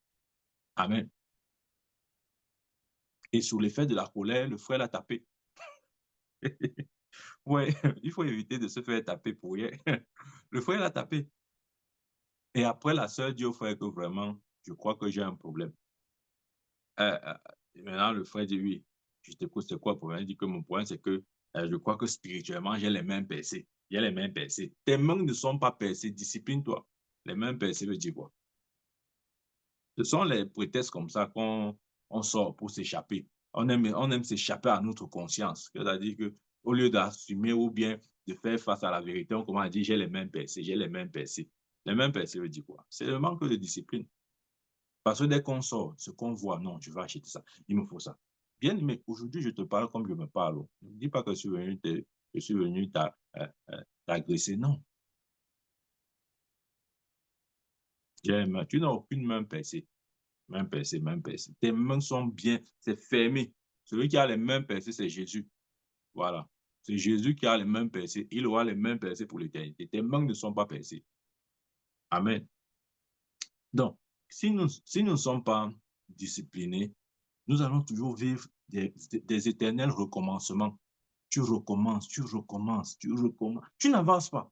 Amen. Et sous l'effet de la colère, le frère l'a tapé. Ouais, il faut éviter de se faire taper pour rien. Le frère l'a tapé. Et après, la sœur dit au frère que vraiment, je crois que j'ai un problème. Euh, euh, Maintenant, le frère dit oui, je t'écoute, c'est quoi le problème? Il dit que mon problème, c'est que je crois que spirituellement, j'ai les mains percées. J'ai les mains percées. Tes mains ne sont pas percées, discipline-toi. Les mains percées veut dire quoi? Ce sont les prétextes comme ça qu'on on sort pour s'échapper. On aime s'échapper à notre conscience. C'est-à-dire que au lieu d'assumer ou bien de faire face à la vérité, on commence à dire j'ai les mains percées, j'ai les mains percées. Les mains percées veut dire quoi? C'est le manque de discipline. Parce que dès qu'on sort, ce qu'on voit, non, je vais acheter ça, il me faut ça. Bien, mais aujourd'hui, je te parle comme je me parle. Ne me dis pas que je suis venu t'agresser. Non, tu n'as aucune main percée. Main percée, main percée. Tes mains sont bien, c'est fermé. Celui qui a les mains percées, c'est Jésus. Voilà. C'est Jésus qui a les mêmes percées. Il aura les mêmes percées pour l'éternité. Tes mains ne sont pas percées. Amen. Donc, si nous ne sommes pas disciplinés, nous allons toujours vivre des éternels recommencements. Tu recommences, tu recommences, tu recommences. Tu n'avances pas.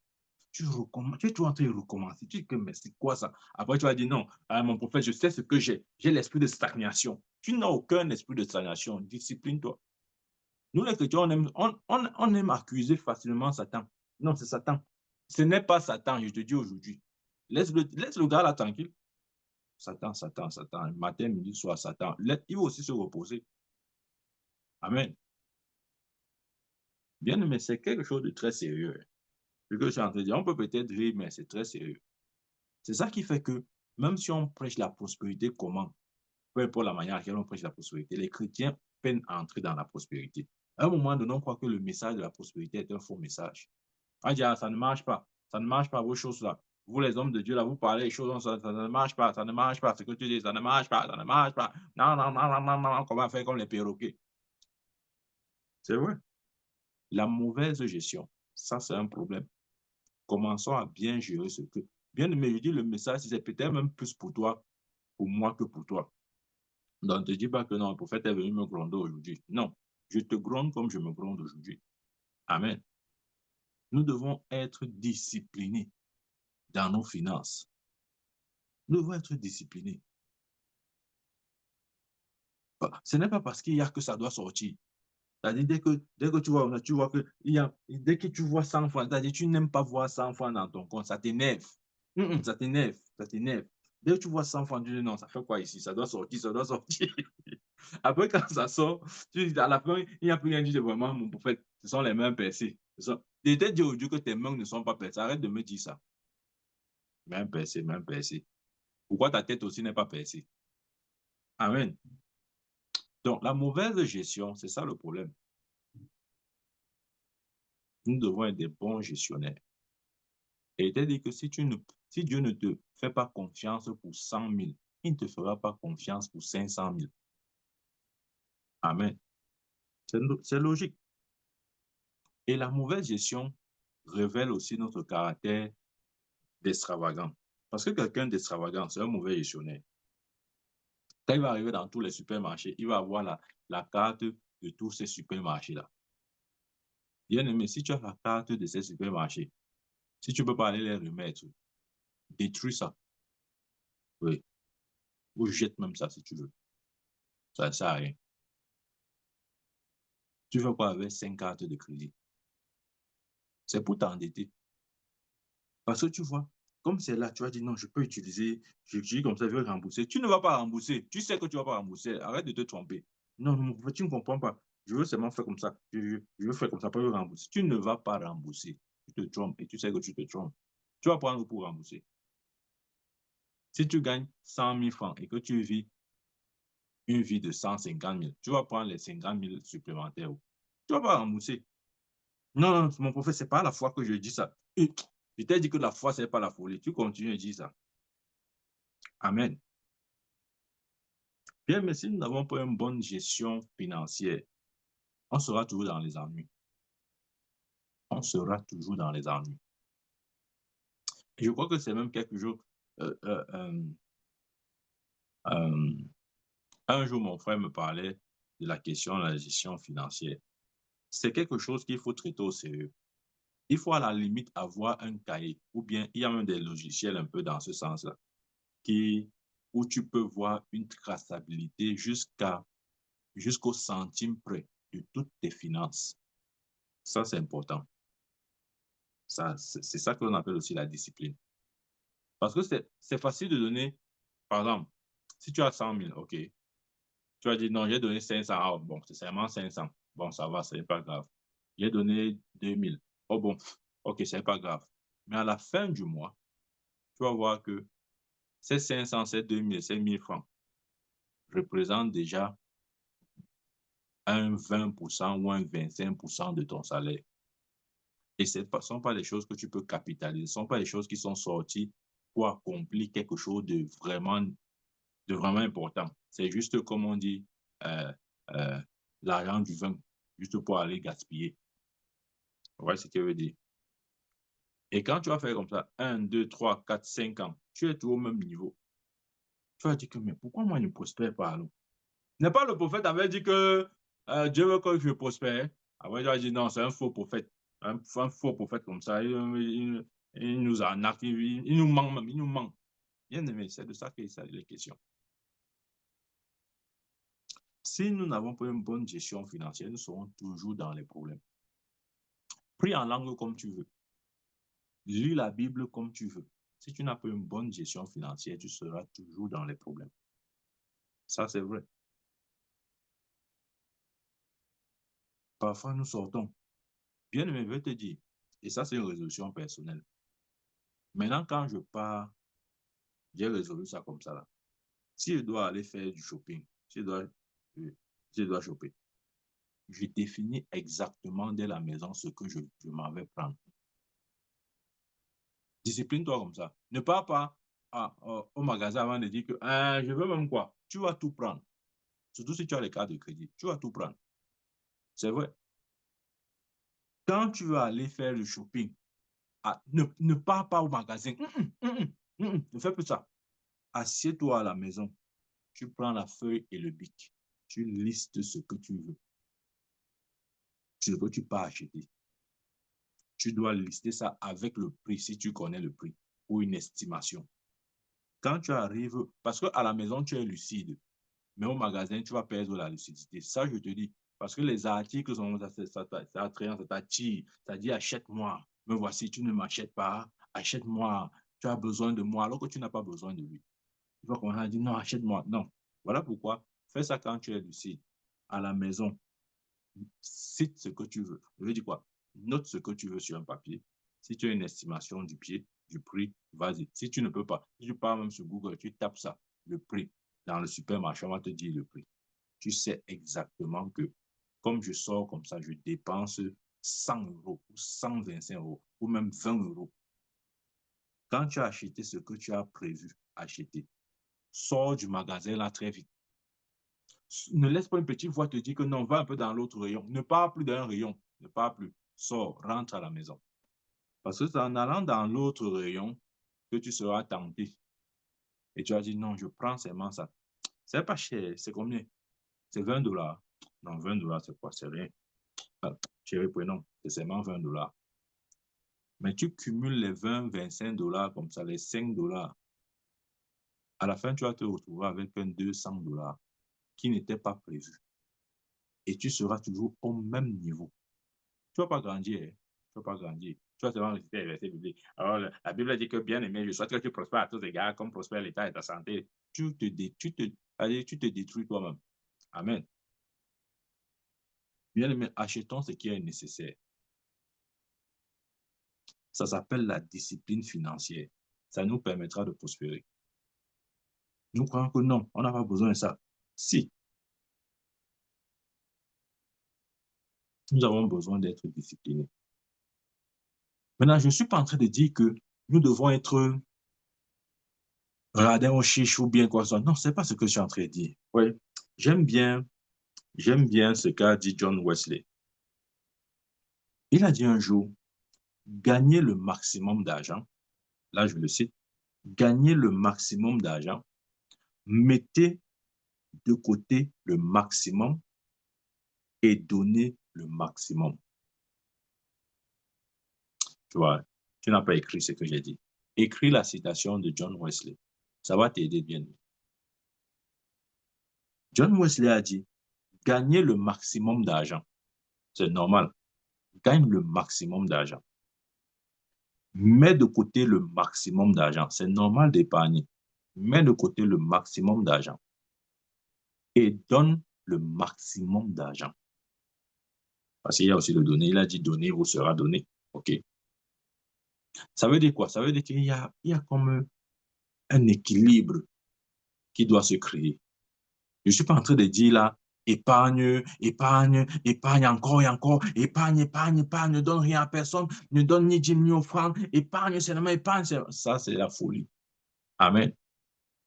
Tu recommences, tu es toujours en train de recommencer. Tu dis que, mais c'est quoi ça? Après, tu vas dire, non, mon prophète, je sais ce que j'ai. J'ai l'esprit de stagnation. Tu n'as aucun esprit de stagnation. Discipline-toi. Nous, les chrétiens, on aime accuser facilement Satan. Non, c'est Satan. Ce n'est pas Satan, je te dis aujourd'hui. Laisse le gars là tranquille. Satan, Satan, Satan. Matin, midi, soir, Satan. Il va aussi se reposer. Amen. Bien aimé, c'est quelque chose de très sérieux. Ce que je suis en train de dire, on peut peut-être rire, mais c'est très sérieux. C'est ça qui fait que, même si on prêche la prospérité, comment, peu importe la manière à laquelle on prêche la prospérité, les chrétiens peinent à entrer dans la prospérité. À un moment donné, on croit que le message de la prospérité est un faux message. On dit, ah, ça ne marche pas. Ça ne marche pas, vos choses-là. Vous, les hommes de Dieu, là, vous parlez des choses, ça ne marche pas, ça ne marche pas. Ce que tu dis, ça ne marche pas, ça ne marche pas. Non, non, non, non, non, non, comment faire comme les perroquets? C'est vrai. La mauvaise gestion, ça, c'est un problème. Commençons à bien gérer ce que. Bien aimé, je dis le message, c'est peut-être même plus pour toi, pour moi que pour toi. Donc, ne te dis pas que non, le prophète est venu me gronder aujourd'hui. Non, je te gronde comme je me gronde aujourd'hui. Amen. Nous devons être disciplinés dans nos finances. Nous devons être disciplinés. Ce n'est pas parce qu'il y a que ça doit sortir. C'est-à-dire, dès que tu vois que dès que tu vois 100 francs, c'est-à-dire, tu n'aimes pas voir 100 francs dans ton compte, ça t'énerve. Ça t'énerve, ça t'énerve. Dès que tu vois 100 francs, tu dis non, ça fait quoi ici? Ça doit sortir, ça doit sortir. Après, quand ça sort, à la fin, il n'y a plus rien dit vraiment, mon prophète. Ce sont les mains percées. Je t'ai dit aujourd'hui que tes mains ne sont pas percées. Arrête de me dire ça. Mains percées, mains percées. Pourquoi ta tête aussi n'est pas percée? Amen. Donc, la mauvaise gestion, c'est ça le problème. Nous devons être des bons gestionnaires. Et il t'a dit que si Dieu ne te fait pas confiance pour 100 000, il ne te fera pas confiance pour 500 000. Amen. C'est logique. Et la mauvaise gestion révèle aussi notre caractère d'extravagant. Parce que quelqu'un d'extravagant, c'est un mauvais gestionnaire. Quand il va arriver dans tous les supermarchés, il va avoir la carte de tous ces supermarchés-là. Bien aimé, si tu as la carte de ces supermarchés, si tu ne peux pas aller les remettre, détruis ça. Oui. Ou jette même ça si tu veux. Ça ne sert à rien. Tu fais quoi avec 5 cartes de crédit? C'est pour t'endetter. Parce que tu vois, comme c'est là, tu vas dire non, je peux utiliser, je dis comme ça, je vais rembourser. Tu ne vas pas rembourser. Tu sais que tu ne vas pas rembourser. Arrête de te tromper. Non, non, tu ne comprends pas. Je veux seulement faire comme ça. Je veux faire comme ça pour rembourser. Tu ne vas pas rembourser. Tu te trompes et tu sais que tu te trompes. Tu vas prendre pour rembourser. Si tu gagnes 100 000 francs et que tu vis une vie de 150 000, tu vas prendre les 50 000 supplémentaires. Tu ne vas pas rembourser. Non, non, mon prophète, ce n'est pas la foi que je dis ça. Et je t'ai dit que la foi, ce n'est pas la folie. Tu continues à dire ça. Amen. Bien, mais si nous n'avons pas une bonne gestion financière, on sera toujours dans les ennuis. On sera toujours dans les ennuis. Et je crois que c'est même quelque chose. Euh, euh, euh, euh, un jour, mon frère me parlait de la question de la gestion financière. C'est quelque chose qu'il faut traiter au sérieux. Il faut à la limite avoir un cahier, ou bien il y a même des logiciels un peu dans ce sens-là, où tu peux voir une traçabilité jusqu'au centime près de toutes tes finances. Ça, c'est important. Ça, c'est ça que l'on appelle aussi la discipline. Parce que c'est facile de donner, par exemple, si tu as 100 000, OK, tu vas dire non, j'ai donné 500, ah, bon, c'est seulement 500. Bon, ça va, ce n'est pas grave. J'ai donné 2000. Oh bon, OK, ce n'est pas grave. Mais à la fin du mois, tu vas voir que ces 500, ces 2000, ces 1000 francs représentent déjà un 20% ou un 25% de ton salaire. Et ce ne sont pas des choses que tu peux capitaliser, ce ne sont pas des choses qui sont sorties pour accomplir quelque chose de vraiment important. C'est juste, comme on dit, euh, euh, l'argent du vin, juste pour aller gaspiller. Ouais, ce qu'il veut dire. Et quand tu vas faire comme ça, 1, 2, 3, 4, 5 ans, tu es toujours au même niveau. Tu vas dire que, mais pourquoi moi, je ne prospère pas alors? N'est pas le prophète avait dit que Dieu veut que je prospère. Après, il a dit non, c'est un faux prophète. Un faux prophète comme ça, il nous arnaque, il nous ment même, il nous ment. Bien aimé, c'est de ça qu'il s'agit les questions. Si nous n'avons pas une bonne gestion financière, nous serons toujours dans les problèmes. Prie en langue comme tu veux. Lis la Bible comme tu veux. Si tu n'as pas une bonne gestion financière, tu seras toujours dans les problèmes. Ça, c'est vrai. Parfois, nous sortons. Bien aimé, je vais te dire, et ça, c'est une résolution personnelle. Maintenant, quand je pars, j'ai résolu ça comme ça là. Si je dois aller faire du shopping, si je dois choper, je définis exactement dès la maison ce que je m'en vais prendre. Discipline-toi comme ça. Ne pars pas au magasin avant de dire que je veux même quoi. Tu vas tout prendre. Surtout si tu as les cartes de crédit. Tu vas tout prendre. C'est vrai. Quand tu vas aller faire le shopping, ne pars pas au magasin. Ne fais plus ça. Assieds-toi à la maison. Tu prends la feuille et le bic. Tu listes ce que tu veux. Ce que tu peux acheter. Tu dois lister ça avec le prix, si tu connais le prix, ou une estimation. Quand tu arrives, parce qu'à la maison, tu es lucide, mais au magasin, tu vas perdre la lucidité. Ça, je te dis, parce que les articles sont attrayant, ça t'attire, ça dit achète-moi, me voici, tu ne m'achètes pas, achète-moi, tu as besoin de moi, alors que tu n'as pas besoin de lui. Tu vas commencer à dire non, achète-moi. Non. Voilà pourquoi, fais ça quand tu es lucide. À la maison, cite ce que tu veux. Je veux dire quoi? Note ce que tu veux sur un papier. Si tu as une estimation du prix, vas-y. Si tu ne peux pas, si tu pars même sur Google, tu tapes ça, le prix. Dans le supermarché, on va te dire le prix. Tu sais exactement que comme je sors comme ça, je dépense 100 euros ou 125 euros ou même 20 euros. Quand tu as acheté ce que tu as prévu acheter, sors du magasin là très vite. Ne laisse pas une petite voix te dire que non, va un peu dans l'autre rayon. Ne pars plus d'un rayon. Ne pars plus. Sors, rentre à la maison. Parce que c'est en allant dans l'autre rayon que tu seras tenté. Et tu vas dire, non, je prends seulement ça. C'est pas cher. C'est combien? C'est 20 dollars. Non, 20 dollars, c'est quoi? C'est rien. Chérie, prenons. C'est seulement 20 dollars. Mais tu cumules les 20, 25 dollars comme ça, les 5 dollars. À la fin, tu vas te retrouver avec un 200 dollars qui n'était pas prévu. Et tu seras toujours au même niveau. Tu ne vas pas grandir. Hein. Tu ne vas pas grandir. Tu vas seulement réciter les versets bibliques. Alors, la Bible dit que bien aimé, je souhaite que tu prospères à tous égards, comme prospère l'état et ta santé. Tu te détruis toi-même. Amen. Bien aimé, achetons ce qui est nécessaire. Ça s'appelle la discipline financière. Ça nous permettra de prospérer. Nous croyons que non, on n'a pas besoin de ça. Si, nous avons besoin d'être disciplinés. Maintenant, je ne suis pas en train de dire que nous devons être radins au chiche ou bien quoi que ce soit. Non, ce n'est pas ce que je suis en train de dire. Oui, j'aime bien ce qu'a dit John Wesley. Il a dit un jour, gagner le maximum d'argent, là je le cite, gagner le maximum d'argent, mettez de côté le maximum et donnez le maximum. Tu vois, tu n'as pas écrit ce que j'ai dit. Écris la citation de John Wesley. Ça va t'aider bien. John Wesley a dit, gagner le maximum d'argent. C'est normal. Gagne le maximum d'argent. Mets de côté le maximum d'argent. C'est normal d'épargner. Mets de côté le maximum d'argent. Et donne le maximum d'argent. Parce qu'il y a aussi le donner. Il a dit donner vous sera donné. OK. Ça veut dire quoi? Ça veut dire qu'il y a comme un équilibre qui doit se créer. Je ne suis pas en train de dire là, épargne, épargne, épargne encore et encore, épargne, épargne, épargne, ne donne rien à personne, ne donne ni 10 ni offrande, épargne seulement, épargne. Ça, c'est la folie. Amen.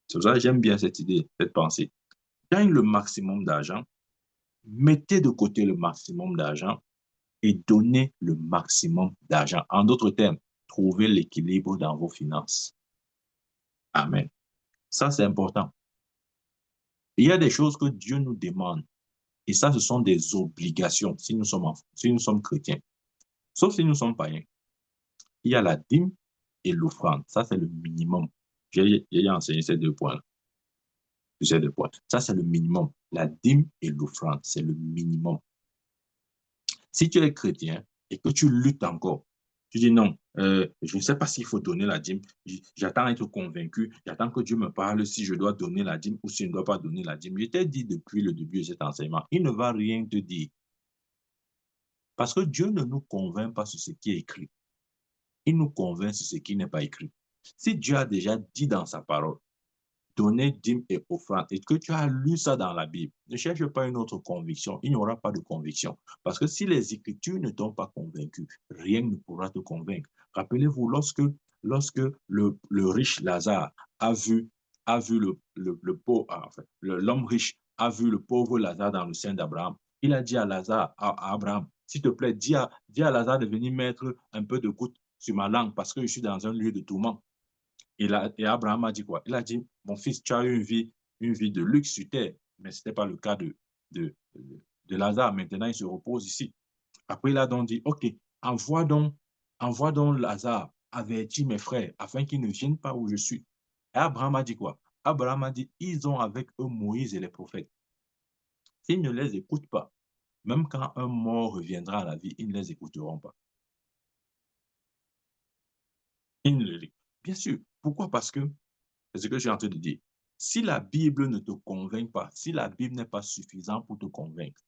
C'est pour ça que j'aime bien cette idée, cette pensée. Gagne le maximum d'argent, mettez de côté le maximum d'argent et donnez le maximum d'argent. En d'autres termes, trouvez l'équilibre dans vos finances. Amen. Ça, c'est important. Il y a des choses que Dieu nous demande. Et ça, ce sont des obligations si nous sommes chrétiens. Sauf si nous sommes païens. Il y a la dîme et l'offrande. Ça, c'est le minimum. J'ai enseigné ces deux points. Ces deux points. Ça, c'est le minimum. La dîme et l'offrande, c'est le minimum. Si tu es chrétien et que tu luttes encore, tu dis non, je ne sais pas s'il faut donner la dîme, j'attends à être convaincu, j'attends que Dieu me parle si je dois donner la dîme ou si je ne dois pas donner la dîme. Je t'ai dit depuis le début de cet enseignement, il ne va rien te dire. Parce que Dieu ne nous convainc pas sur ce qui est écrit. Il nous convainc sur ce qui n'est pas écrit. Si Dieu a déjà dit dans sa parole, donner dîme et offrande, et que tu as lu ça dans la Bible, ne cherche pas une autre conviction, il n'y aura pas de conviction. Parce que si les Écritures ne t'ont pas convaincu, rien ne pourra te convaincre. Rappelez-vous, lorsque le riche Lazare a vu le pauvre, enfin, l'homme riche a vu le pauvre Lazare dans le sein d'Abraham, il a dit à Lazare, à Abraham, s'il te plaît, dis à Lazare de venir mettre un peu de goutte sur ma langue parce que je suis dans un lieu de tourment. Et Abraham a dit quoi? Il a dit, mon fils, tu as eu une vie de luxe sur terre, mais ce n'était pas le cas de Lazare. Maintenant, il se repose ici. Après, il a donc dit, OK, envoie donc Lazare, avertis mes frères, afin qu'ils ne viennent pas où je suis. Et Abraham a dit quoi? Abraham a dit, ils ont avec eux Moïse et les prophètes. S'ils ne les écoutent pas, même quand un mort reviendra à la vie, ils ne les écouteront pas. Ils ne les... Bien sûr. Pourquoi? Parce que c'est ce que je suis en train de dire. Si la Bible ne te convainc pas, si la Bible n'est pas suffisante pour te convaincre,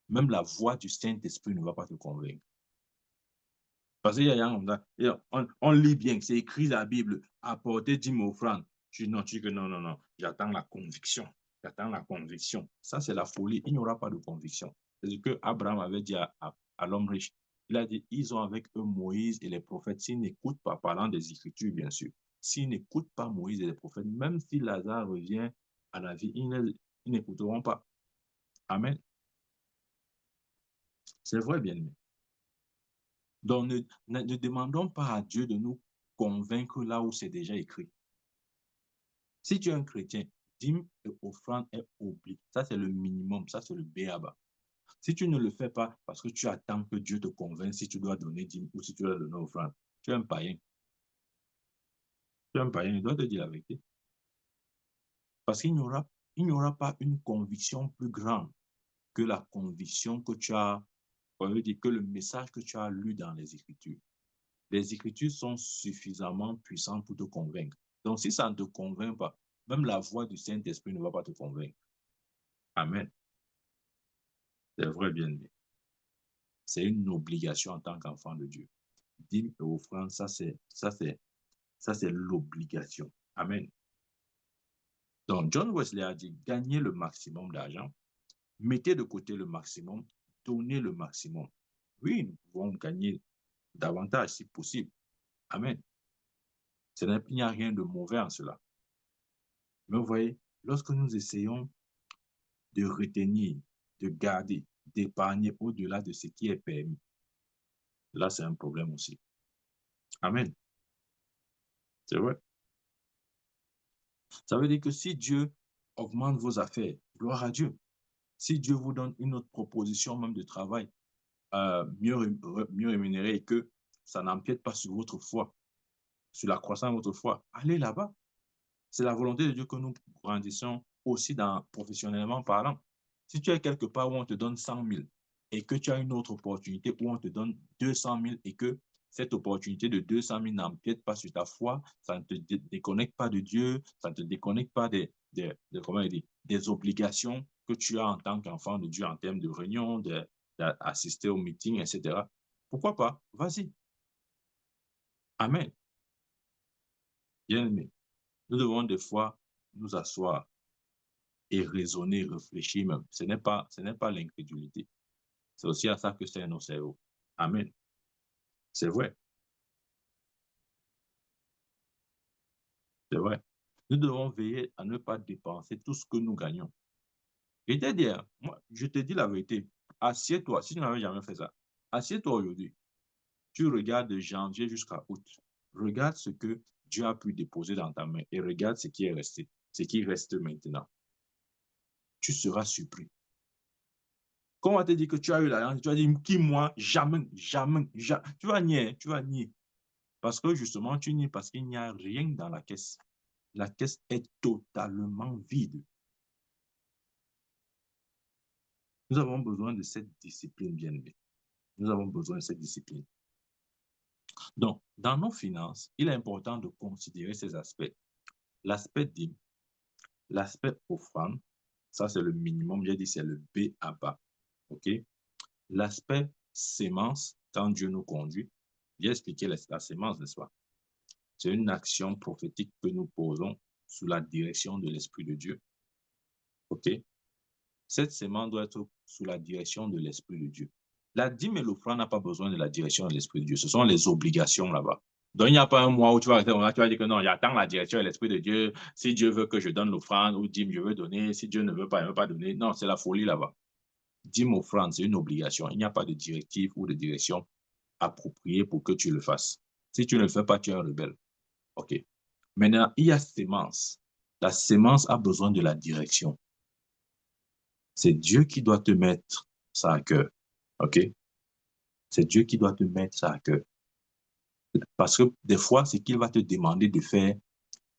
même la voix du Saint-Esprit ne va pas te convaincre. Parce qu'il y a un on lit bien, c'est écrit la Bible, apporter 10 offrandes. Tu dis que non, j'attends la conviction. J'attends la conviction. Ça, c'est la folie. Il n'y aura pas de conviction. C'est ce que Abraham avait dit à l'homme riche. Il a dit, ils ont avec eux Moïse et les prophètes. S'ils n'écoutent pas, parlant des Écritures, bien sûr, s'ils n'écoutent pas Moïse et les prophètes, même si Lazare revient à la vie, ils n'écouteront pas. Amen. C'est vrai, bien aimé. Donc, ne demandons pas à Dieu de nous convaincre là où c'est déjà écrit. Si tu es un chrétien, dîme et offrande est obligé. Ça, c'est le minimum. Ça, c'est le béaba. Si tu ne le fais pas parce que tu attends que Dieu te convainque si tu dois donner dîme ou si tu dois donner offrande, tu es un païen. Tu es un païen, il doit te dire la vérité. Parce qu'il n'y aura pas une conviction plus grande que la conviction que tu as, on veut dire que le message que tu as lu dans les Écritures. Les Écritures sont suffisamment puissantes pour te convaincre. Donc, si ça ne te convainc pas, même la voix du Saint-Esprit ne va pas te convaincre. Amen. C'est vrai, bien aimé. C'est une obligation en tant qu'enfant de Dieu. Dîme et offrande, ça, c'est l'obligation. Amen. Donc, John Wesley a dit, gagnez le maximum d'argent, mettez de côté le maximum, donnez le maximum. Oui, nous pouvons gagner davantage si possible. Amen. Il n'y a rien de mauvais en cela. Mais vous voyez, lorsque nous essayons de retenir, de garder, d'épargner au-delà de ce qui est permis, là, c'est un problème aussi. Amen. C'est vrai. Ça veut dire que si Dieu augmente vos affaires, gloire à Dieu. Si Dieu vous donne une autre proposition même de travail mieux rémunérée et que ça n'empiète pas sur votre foi, sur la croissance de votre foi, allez là-bas. C'est la volonté de Dieu que nous grandissons aussi professionnellement parlant. Si tu es quelque part où on te donne 100 000 et que tu as une autre opportunité où on te donne 200 000 et que cette opportunité de 200 000 n'empiète pas sur ta foi, ça ne te déconnecte pas de Dieu, ça ne te déconnecte pas des obligations que tu as en tant qu'enfant de Dieu en termes de réunion, d'assister au meeting, etc. Pourquoi pas? Vas-y. Amen. Bien aimé. Nous devons des fois nous asseoir et raisonner, réfléchir même. Ce n'est pas l'incrédulité. C'est aussi à ça que c'est nos cerveaux. Amen. C'est vrai. C'est vrai. Nous devons veiller à ne pas dépenser tout ce que nous gagnons. Je te dis, moi, je te dis la vérité. Assieds-toi, si tu n'avais jamais fait ça, Assieds-toi aujourd'hui. Tu regardes de janvier jusqu'à août. Regarde ce que Dieu a pu déposer dans ta main et regarde ce qui est resté, ce qui reste maintenant. Tu seras surpris. Quand on va te dire que tu as eu l'argent, tu vas dire, qui moi, jamais, jamais, jamais. Tu vas nier, tu vas nier. Parce que justement, tu nies parce qu'il n'y a rien dans la caisse. La caisse est totalement vide. Nous avons besoin de cette discipline, bien aimé. Nous avons besoin de cette discipline. Donc, dans nos finances, il est important de considérer ces aspects. L'aspect dîme, l'aspect offrande, ça c'est le minimum, j'ai dit c'est le B à bas. OK? L'aspect sémence, quand Dieu nous conduit, j'ai expliqué la sémence, n'est-ce pas? C'est une action prophétique que nous posons sous la direction de l'Esprit de Dieu. OK? Cette sémence doit être sous la direction de l'Esprit de Dieu. La dîme et l'offrande n'a pas besoin de la direction de l'Esprit de Dieu. Ce sont les obligations là-bas. Donc, il n'y a pas un mois où tu vas dire que non, j'attends la direction de l'Esprit de Dieu. Si Dieu veut que je donne l'offrande ou dîme, je veux donner. Si Dieu ne veut pas, il ne veut pas donner. Non, c'est la folie là-bas. Dîme, offrande, c'est une obligation. Il n'y a pas de directive ou de direction appropriée pour que tu le fasses. Si tu ne le fais pas, tu es un rebelle. OK. Maintenant, il y a sémence. La sémence a besoin de la direction. C'est Dieu qui doit te mettre ça à cœur. OK? C'est Dieu qui doit te mettre ça à cœur. Parce que des fois, ce qu'il va te demander de faire,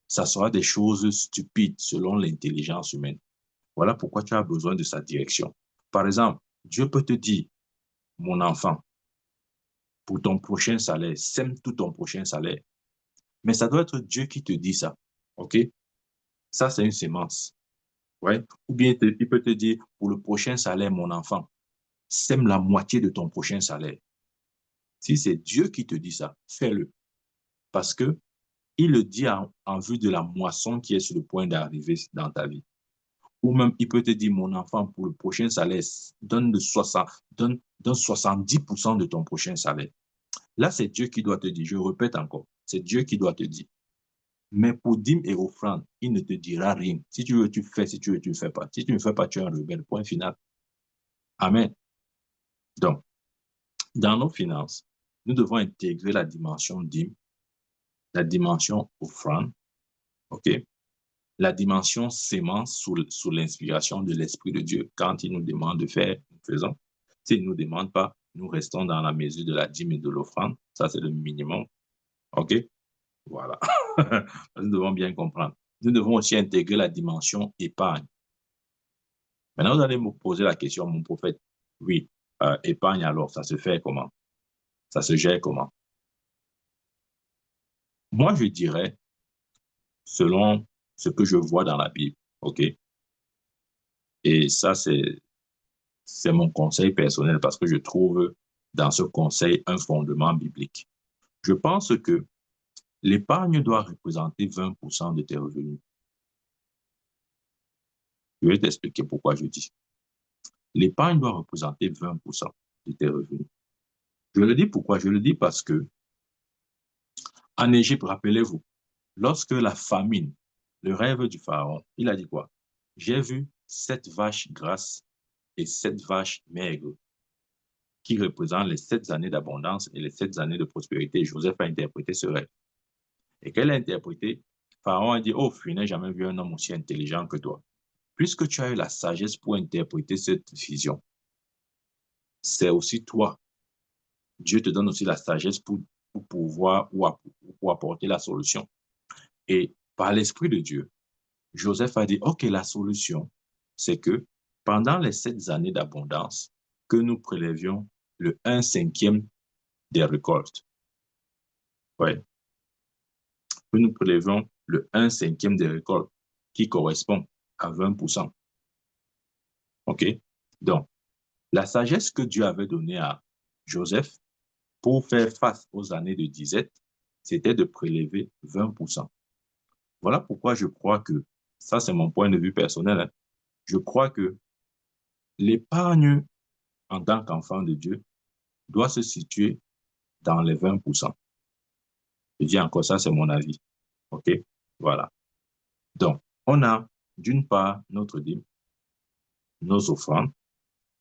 ça sera des choses stupides selon l'intelligence humaine. Voilà pourquoi tu as besoin de sa direction. Par exemple, Dieu peut te dire, mon enfant, pour ton prochain salaire, sème tout ton prochain salaire. Mais ça doit être Dieu qui te dit ça. OK? Ça, c'est une sémence. Ouais? Ou bien il peut te dire, pour le prochain salaire, mon enfant, sème la moitié de ton prochain salaire. Si c'est Dieu qui te dit ça, fais-le. Parce que il le dit en vue de la moisson qui est sur le point d'arriver dans ta vie. Ou même, il peut te dire, mon enfant, pour le prochain salaire, donne 70% de ton prochain salaire. Là, c'est Dieu qui doit te dire. Je répète encore, c'est Dieu qui doit te dire. Mais pour dîme et offrande, il ne te dira rien. Si tu veux, tu fais. Si tu veux, tu ne fais pas. Si tu ne fais pas, tu es un rebelle. Point final. Amen. Donc, dans nos finances, nous devons intégrer la dimension dîme, la dimension offrande, OK? La dimension sémence sous l'inspiration de l'Esprit de Dieu. Quand il nous demande de faire, nous faisons. S'il ne nous demande pas, nous restons dans la mesure de la dîme et de l'offrande. Ça, c'est le minimum. OK? Voilà. Nous devons bien comprendre. Nous devons aussi intégrer la dimension épargne. Maintenant, vous allez me poser la question, mon prophète. Oui, épargne alors, ça se fait comment? Ça se gère comment? Moi, je dirais, selon ce que je vois dans la Bible, OK? Et ça, c'est mon conseil personnel parce que je trouve dans ce conseil un fondement biblique. Je pense que l'épargne doit représenter 20% de tes revenus. Je vais t'expliquer pourquoi je dis. L'épargne doit représenter 20% de tes revenus. Je le dis pourquoi? Je le dis parce que en Égypte, rappelez-vous, lorsque la famine, le rêve du pharaon, il a dit quoi? J'ai vu 7 vaches grasses et 7 vaches maigres qui représentent les 7 années d'abondance et les 7 années de prospérité. Joseph a interprété ce rêve. Et qu'elle a interprété, Pharaon a dit, oh, je n'ai jamais vu un homme aussi intelligent que toi. Puisque tu as eu la sagesse pour interpréter cette vision, c'est aussi toi. Dieu te donne aussi la sagesse pour pouvoir ou pour apporter la solution. Et par l'Esprit de Dieu, Joseph a dit, OK, la solution, c'est que pendant les 7 années d'abondance, que nous prélevions le 1/5 des récoltes. Ouais. Que nous prélevions le 1/5 des récoltes, qui correspond à 20%. OK? Donc, la sagesse que Dieu avait donnée à Joseph pour faire face aux années de disette, c'était de prélever 20%. Voilà pourquoi je crois que, ça c'est mon point de vue personnel, hein, je crois que l'épargne en tant qu'enfant de Dieu doit se situer dans les 20%. Je dis encore ça, c'est mon avis. OK? Voilà. Donc, on a d'une part notre dîme, nos offrandes,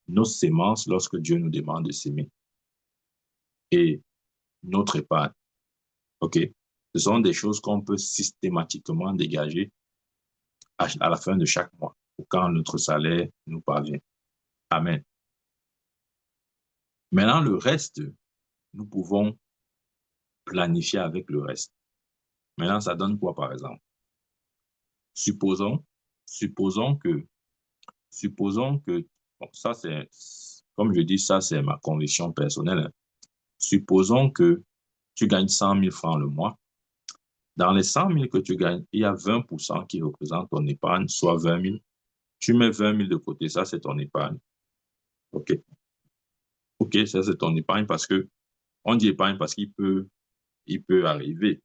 nos sémences lorsque Dieu nous demande de s'aimer. et notre épargne. OK? Ce sont des choses qu'on peut systématiquement dégager à la fin de chaque mois, ou quand notre salaire nous parvient. Amen. Maintenant, le reste, nous pouvons planifier avec le reste. Maintenant, ça donne quoi, par exemple? Supposons, supposons que, supposons que, bon, ça c'est, comme je dis, ça c'est ma conviction personnelle, hein. Supposons que tu gagnes 100 000 francs le mois. Dans les 100 000 que tu gagnes, il y a 20% qui représentent ton épargne, soit 20 000. Tu mets 20 000 de côté, ça c'est ton épargne. OK. OK, ça c'est ton épargne parce que, on dit épargne parce il peut arriver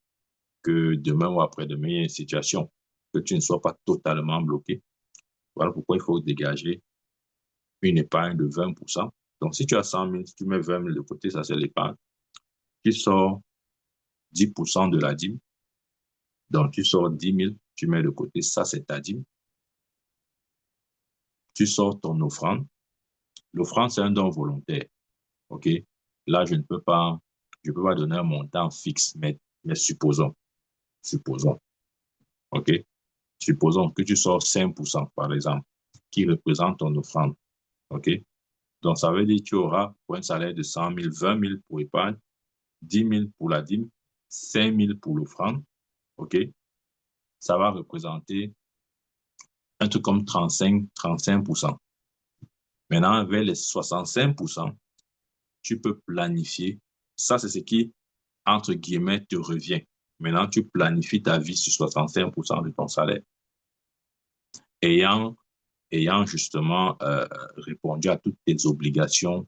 que demain ou après-demain, il y ait une situation que tu ne sois pas totalement bloqué. Voilà pourquoi il faut dégager une épargne de 20%. Donc, si tu as 100 000, si tu mets 20 000 de côté, ça c'est l'épargne. Tu sors 10% de la dîme. Donc, tu sors 10 000, tu mets de côté, ça c'est ta dîme. Tu sors ton offrande. L'offrande, c'est un don volontaire. OK? Là, je peux pas donner un montant fixe, mais supposons. OK? Supposons que tu sors 5%, par exemple, qui représente ton offrande. OK? Donc, ça veut dire que tu auras, pour un salaire de 100 000, 20 000 pour épargne, 10 000 pour la dîme, 5 000 pour l'offrande. OK? Ça va représenter un truc comme 35%. Maintenant, vers les 65%, tu peux planifier. Ça, c'est ce qui, entre guillemets, te revient. Maintenant, tu planifies ta vie sur 65% de ton salaire. Ayant justement répondu à toutes tes obligations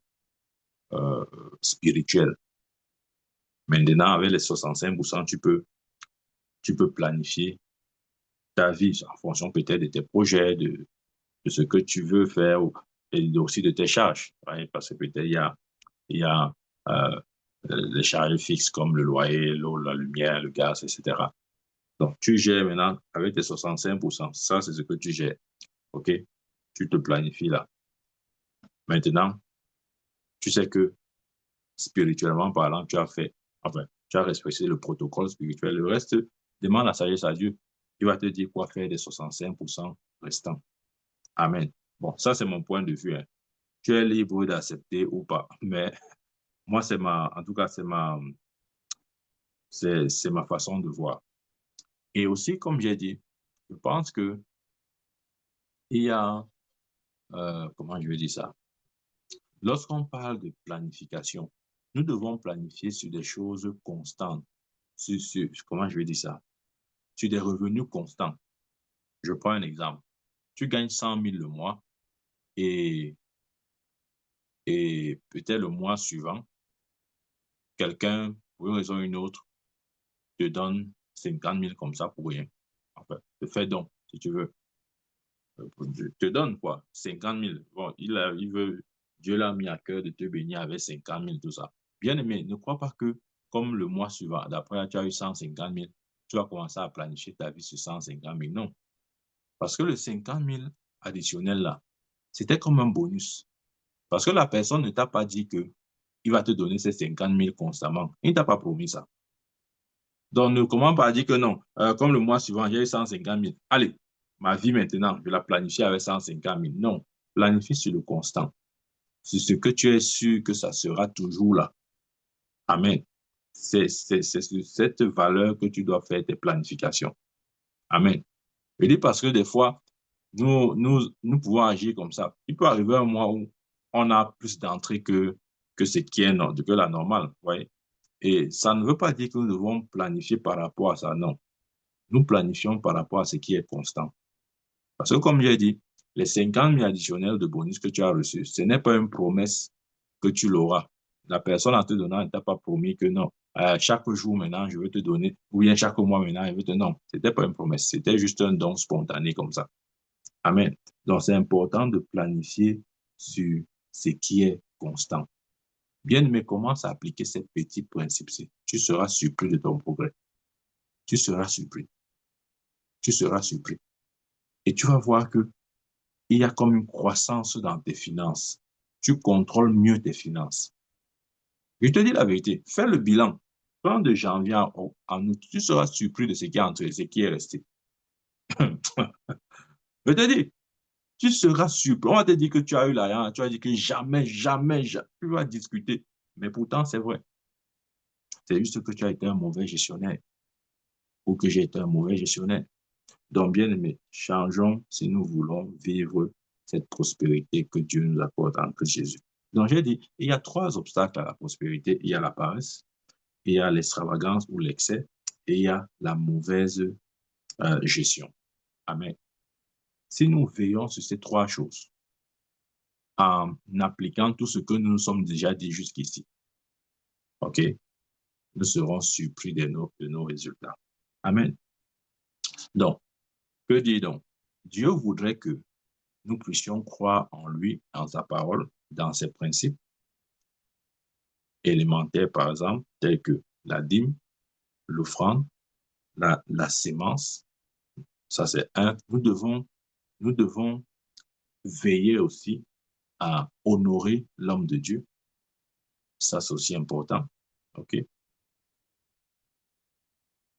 euh, spirituelles. Maintenant, avec les 65%, tu peux planifier ta vie en fonction peut-être de tes projets, de ce que tu veux faire et aussi de tes charges. Ouais, parce que peut-être il y a euh, les charges fixes comme le loyer, l'eau, la lumière, le gaz, etc. Donc, tu gères maintenant avec tes 65%. Ça, c'est ce que tu gères. OK? Tu te planifies là. Maintenant, tu sais que spirituellement parlant, tu as respecté le protocole spirituel. Le reste, demande la sagesse à Dieu. Il va te dire quoi faire des 65% restants. Amen. Bon, ça, c'est mon point de vue, hein. Tu es libre d'accepter ou pas. Mais moi, en tout cas, c'est ma façon de voir. Et aussi, comme j'ai dit, je pense que il y a, comment je vais dire ça? Lorsqu'on parle de planification, nous devons planifier sur des choses constantes. Comment je vais dire ça? Sur des revenus constants. Je prends un exemple. Tu gagnes 100 000 le mois et, et peut-être le mois suivant, quelqu'un, pour une raison ou une autre, te donne 50 000 comme ça pour rien. Enfin, te fait donc, si tu veux. Je te donne quoi? 50 000. Bon, il veut, Dieu l'a mis à cœur de te bénir avec 50 000, tout ça. Bien aimé, ne crois pas que, comme le mois suivant, d'après, tu as eu 150 000, tu vas commencer à planifier ta vie sur 150 000. Non. Parce que le 50 000 additionnel là, c'était comme un bonus. Parce que la personne ne t'a pas dit que il va te donner ces 50 000 constamment. Il ne t'a pas promis ça. Donc, ne commence pas à dire que non, comme le mois suivant, j'ai eu 150 000. Allez, ma vie maintenant, je la planifie avec 150 000. Non, planifie sur le constant. C'est ce que tu es sûr que ça sera toujours là. Amen. C'est sur cette valeur que tu dois faire tes planifications. Amen. Je dis parce que des fois, nous pouvons agir comme ça. Il peut arriver un mois où on a plus d'entrées que ce qui est que la normale. Voyez? Et ça ne veut pas dire que nous devons planifier par rapport à ça, non. Nous planifions par rapport à ce qui est constant. Parce que comme j'ai dit, les 50 000 additionnels de bonus que tu as reçus, ce n'est pas une promesse que tu l'auras. La personne en te donnant ne t'a pas promis que non, chaque jour maintenant, je vais te donner, ou bien chaque mois maintenant, je vais te... Non, ce n'était pas une promesse, c'était juste un don spontané comme ça. Amen. Donc, c'est important de planifier sur ce qui est constant. Bien, mais commence à appliquer ces petits principes-ci. Tu seras surpris de ton progrès. Tu seras surpris. Tu seras surpris. Et tu vas voir que il y a comme une croissance dans tes finances. Tu contrôles mieux tes finances. Je te dis la vérité. Fais le bilan. Plan de janvier en août, tu seras surpris de ce qui est entré, ce qui est resté. Je te dis, tu seras surpris. On va te dire que tu as eu l'argent, tu vas dire que jamais, jamais, jamais, tu vas discuter. Mais pourtant, c'est vrai. C'est juste que tu as été un mauvais gestionnaire ou que j'ai été un mauvais gestionnaire. Donc, bien aimé, changeons si nous voulons vivre cette prospérité que Dieu nous apporte en Christ Jésus. Donc, j'ai dit, il y a trois obstacles à la prospérité. Il y a la paresse, il y a l'extravagance ou l'excès, et il y a la mauvaise gestion. Amen. Si nous veillons sur ces trois choses, en appliquant tout ce que nous nous sommes déjà dit jusqu'ici, OK, nous serons surpris de nos résultats. Amen. Donc, que dit donc? Dieu voudrait que nous puissions croire en lui, en sa parole, dans ses principes élémentaires, par exemple, tels que la dîme, l'offrande, la sémence. Ça, c'est un. Nous devons veiller aussi à honorer l'homme de Dieu. Ça, c'est aussi important. OK?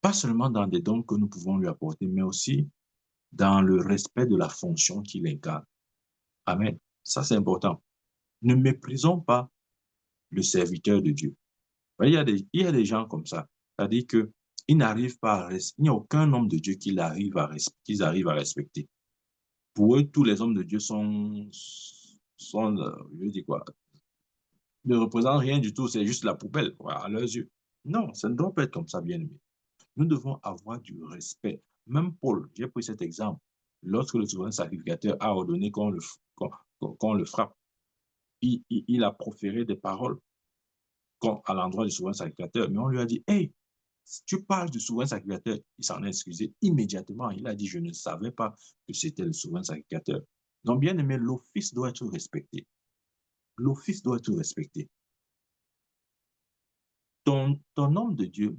Pas seulement dans des dons que nous pouvons lui apporter, mais aussi dans le respect de la fonction qu'il incarne. Amen. Ça, c'est important. Ne méprisons pas le serviteur de Dieu. Il y a des gens comme ça. C'est-à-dire qu'ils n'arrivent pas à il n'y a aucun homme de Dieu qu'ils arrivent à respecter. Pour eux, tous les hommes de Dieu je veux dire quoi, ne représentent rien du tout, c'est juste la poubelle, voilà, à leurs yeux. Non, ça ne doit pas être comme ça, bien aimé. Nous devons avoir du respect. Même Paul, j'ai pris cet exemple, lorsque le souverain sacrificateur a ordonné qu'on le frappe, il a proféré des paroles à l'endroit du souverain sacrificateur, mais on lui a dit, hey, si tu parles du souverain sacrificateur, il s'en est excusé immédiatement. Il a dit, je ne savais pas que c'était le souverain sacrificateur. Donc, bien aimé, l'office doit être respecté. L'office doit être respecté. Ton homme de Dieu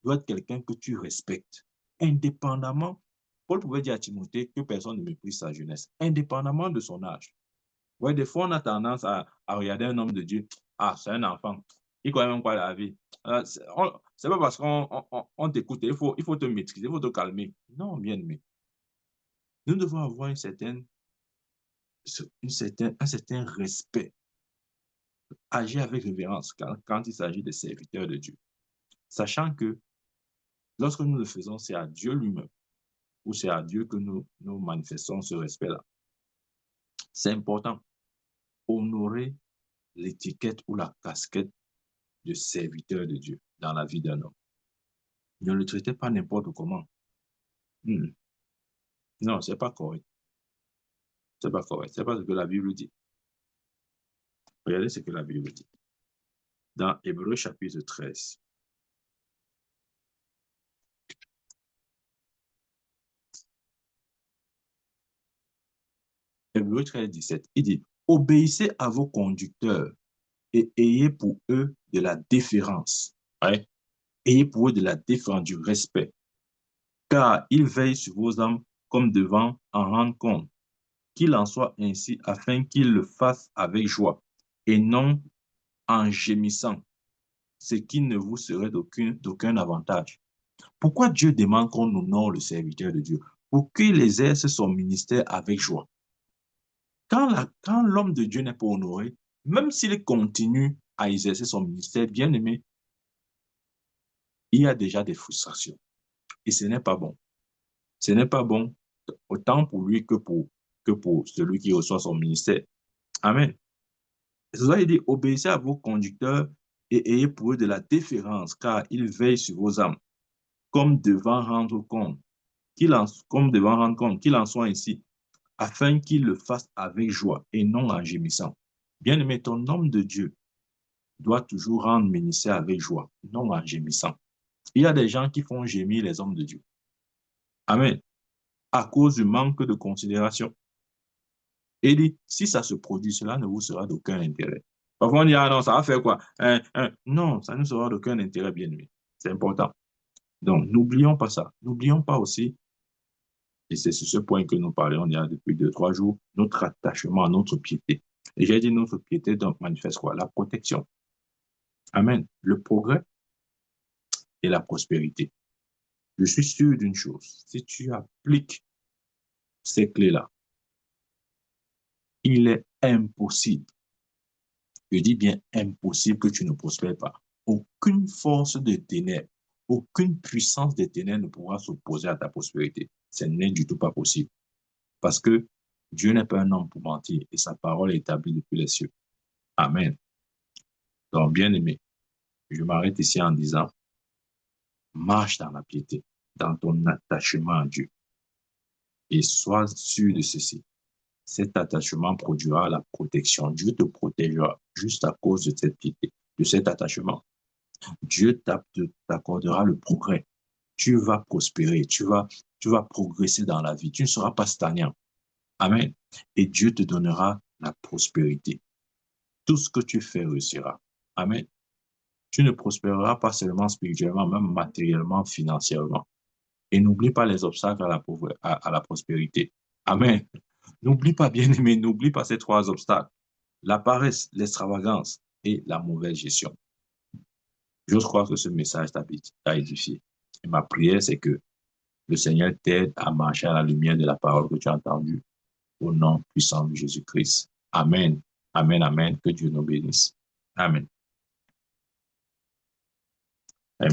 doit être quelqu'un que tu respectes, indépendamment. Paul pouvait dire à Timothée que personne ne méprise sa jeunesse, indépendamment de son âge. Ouais, des fois, on a tendance à regarder un homme de Dieu. Ah, c'est un enfant. Il connaît même pas la vie. C'est pas parce qu'on t'écoute, il faut te maîtriser, il faut te calmer. Non, bien aimé. Nous devons avoir un certain respect, agir avec révérence quand il s'agit des serviteurs de Dieu. Sachant que lorsque nous le faisons, c'est à Dieu lui-même ou c'est à Dieu que nous manifestons ce respect-là. C'est important. Honorer l'étiquette ou la casquette de serviteur de Dieu dans la vie d'un homme. Ne le traitez pas n'importe comment. Non, c'est pas correct. C'est pas correct. C'est pas ce que la Bible dit. Regardez ce que la Bible dit. Dans Hébreux chapitre 13. Hébreux 13, 17. Il dit, obéissez à vos conducteurs et ayez pour eux de la déférence. Ouais. Ayez pour eux de la déférence, du respect. Car ils veillent sur vos âmes comme devant en rendre compte. Qu'il en soit ainsi afin qu'ils le fassent avec joie et non en gémissant, ce qui ne vous serait d'aucun avantage. Pourquoi Dieu demande qu'on honore le serviteur de Dieu? Pour qu'il exerce son ministère avec joie. Quand l'homme de Dieu n'est pas honoré, même s'il continue à exercer son ministère, bien aimé, il y a déjà des frustrations. Et ce n'est pas bon. Ce n'est pas bon autant pour lui que pour celui qui reçoit son ministère. Amen. C'est ça qu'il dit, obéissez à vos conducteurs et ayez pour eux de la déférence, car ils veillent sur vos âmes, comme devant rendre compte, qu'il en soit ainsi, afin qu'ils le fassent avec joie et non en gémissant. Bien-aimé, ton homme de Dieu doit toujours rendre ministère avec joie, non en gémissant. Il y a des gens qui font gémir les hommes de Dieu. Amen. À cause du manque de considération. Et il dit, si ça se produit, cela ne vous sera d'aucun intérêt. Parfois, on dit, ah non, ça va faire quoi? Non, ça ne sera d'aucun intérêt, bien-aimé. C'est important. Donc, n'oublions pas ça. N'oublions pas aussi, et c'est sur ce point que nous parlons il y a depuis 2, 3 jours, notre attachement à notre piété. Et j'ai dit notre piété, donc manifeste quoi? La protection. Amen. Le progrès et la prospérité. Je suis sûr d'une chose, si tu appliques ces clés-là, il est impossible, je dis bien impossible que tu ne prospères pas. Aucune force de ténèbres, aucune puissance des ténèbres ne pourra s'opposer à ta prospérité. Ce n'est du tout pas possible. Parce que Dieu n'est pas un homme pour mentir et sa parole est établie depuis les cieux. Amen. Donc, bien aimé, je m'arrête ici en disant, marche dans la piété, dans ton attachement à Dieu et sois sûr de ceci. Cet attachement produira la protection. Dieu te protégera juste à cause de cette piété, de cet attachement. Dieu t'accordera le progrès. Tu vas prospérer, tu vas progresser dans la vie. Tu ne seras pas stagnant. Amen. Et Dieu te donnera la prospérité. Tout ce que tu fais réussira. Amen. Tu ne prospéreras pas seulement spirituellement, même matériellement, financièrement. Et n'oublie pas les obstacles à la prospérité. Amen. N'oublie pas, bien aimé, n'oublie pas ces trois obstacles. La paresse, l'extravagance et la mauvaise gestion. Je crois que ce message t'a édifié. Et ma prière, c'est que le Seigneur t'aide à marcher à la lumière de la parole que tu as entendue. Au nom puissant de Jésus-Christ. Amen. Amen, amen. Que Dieu nous bénisse. Amen.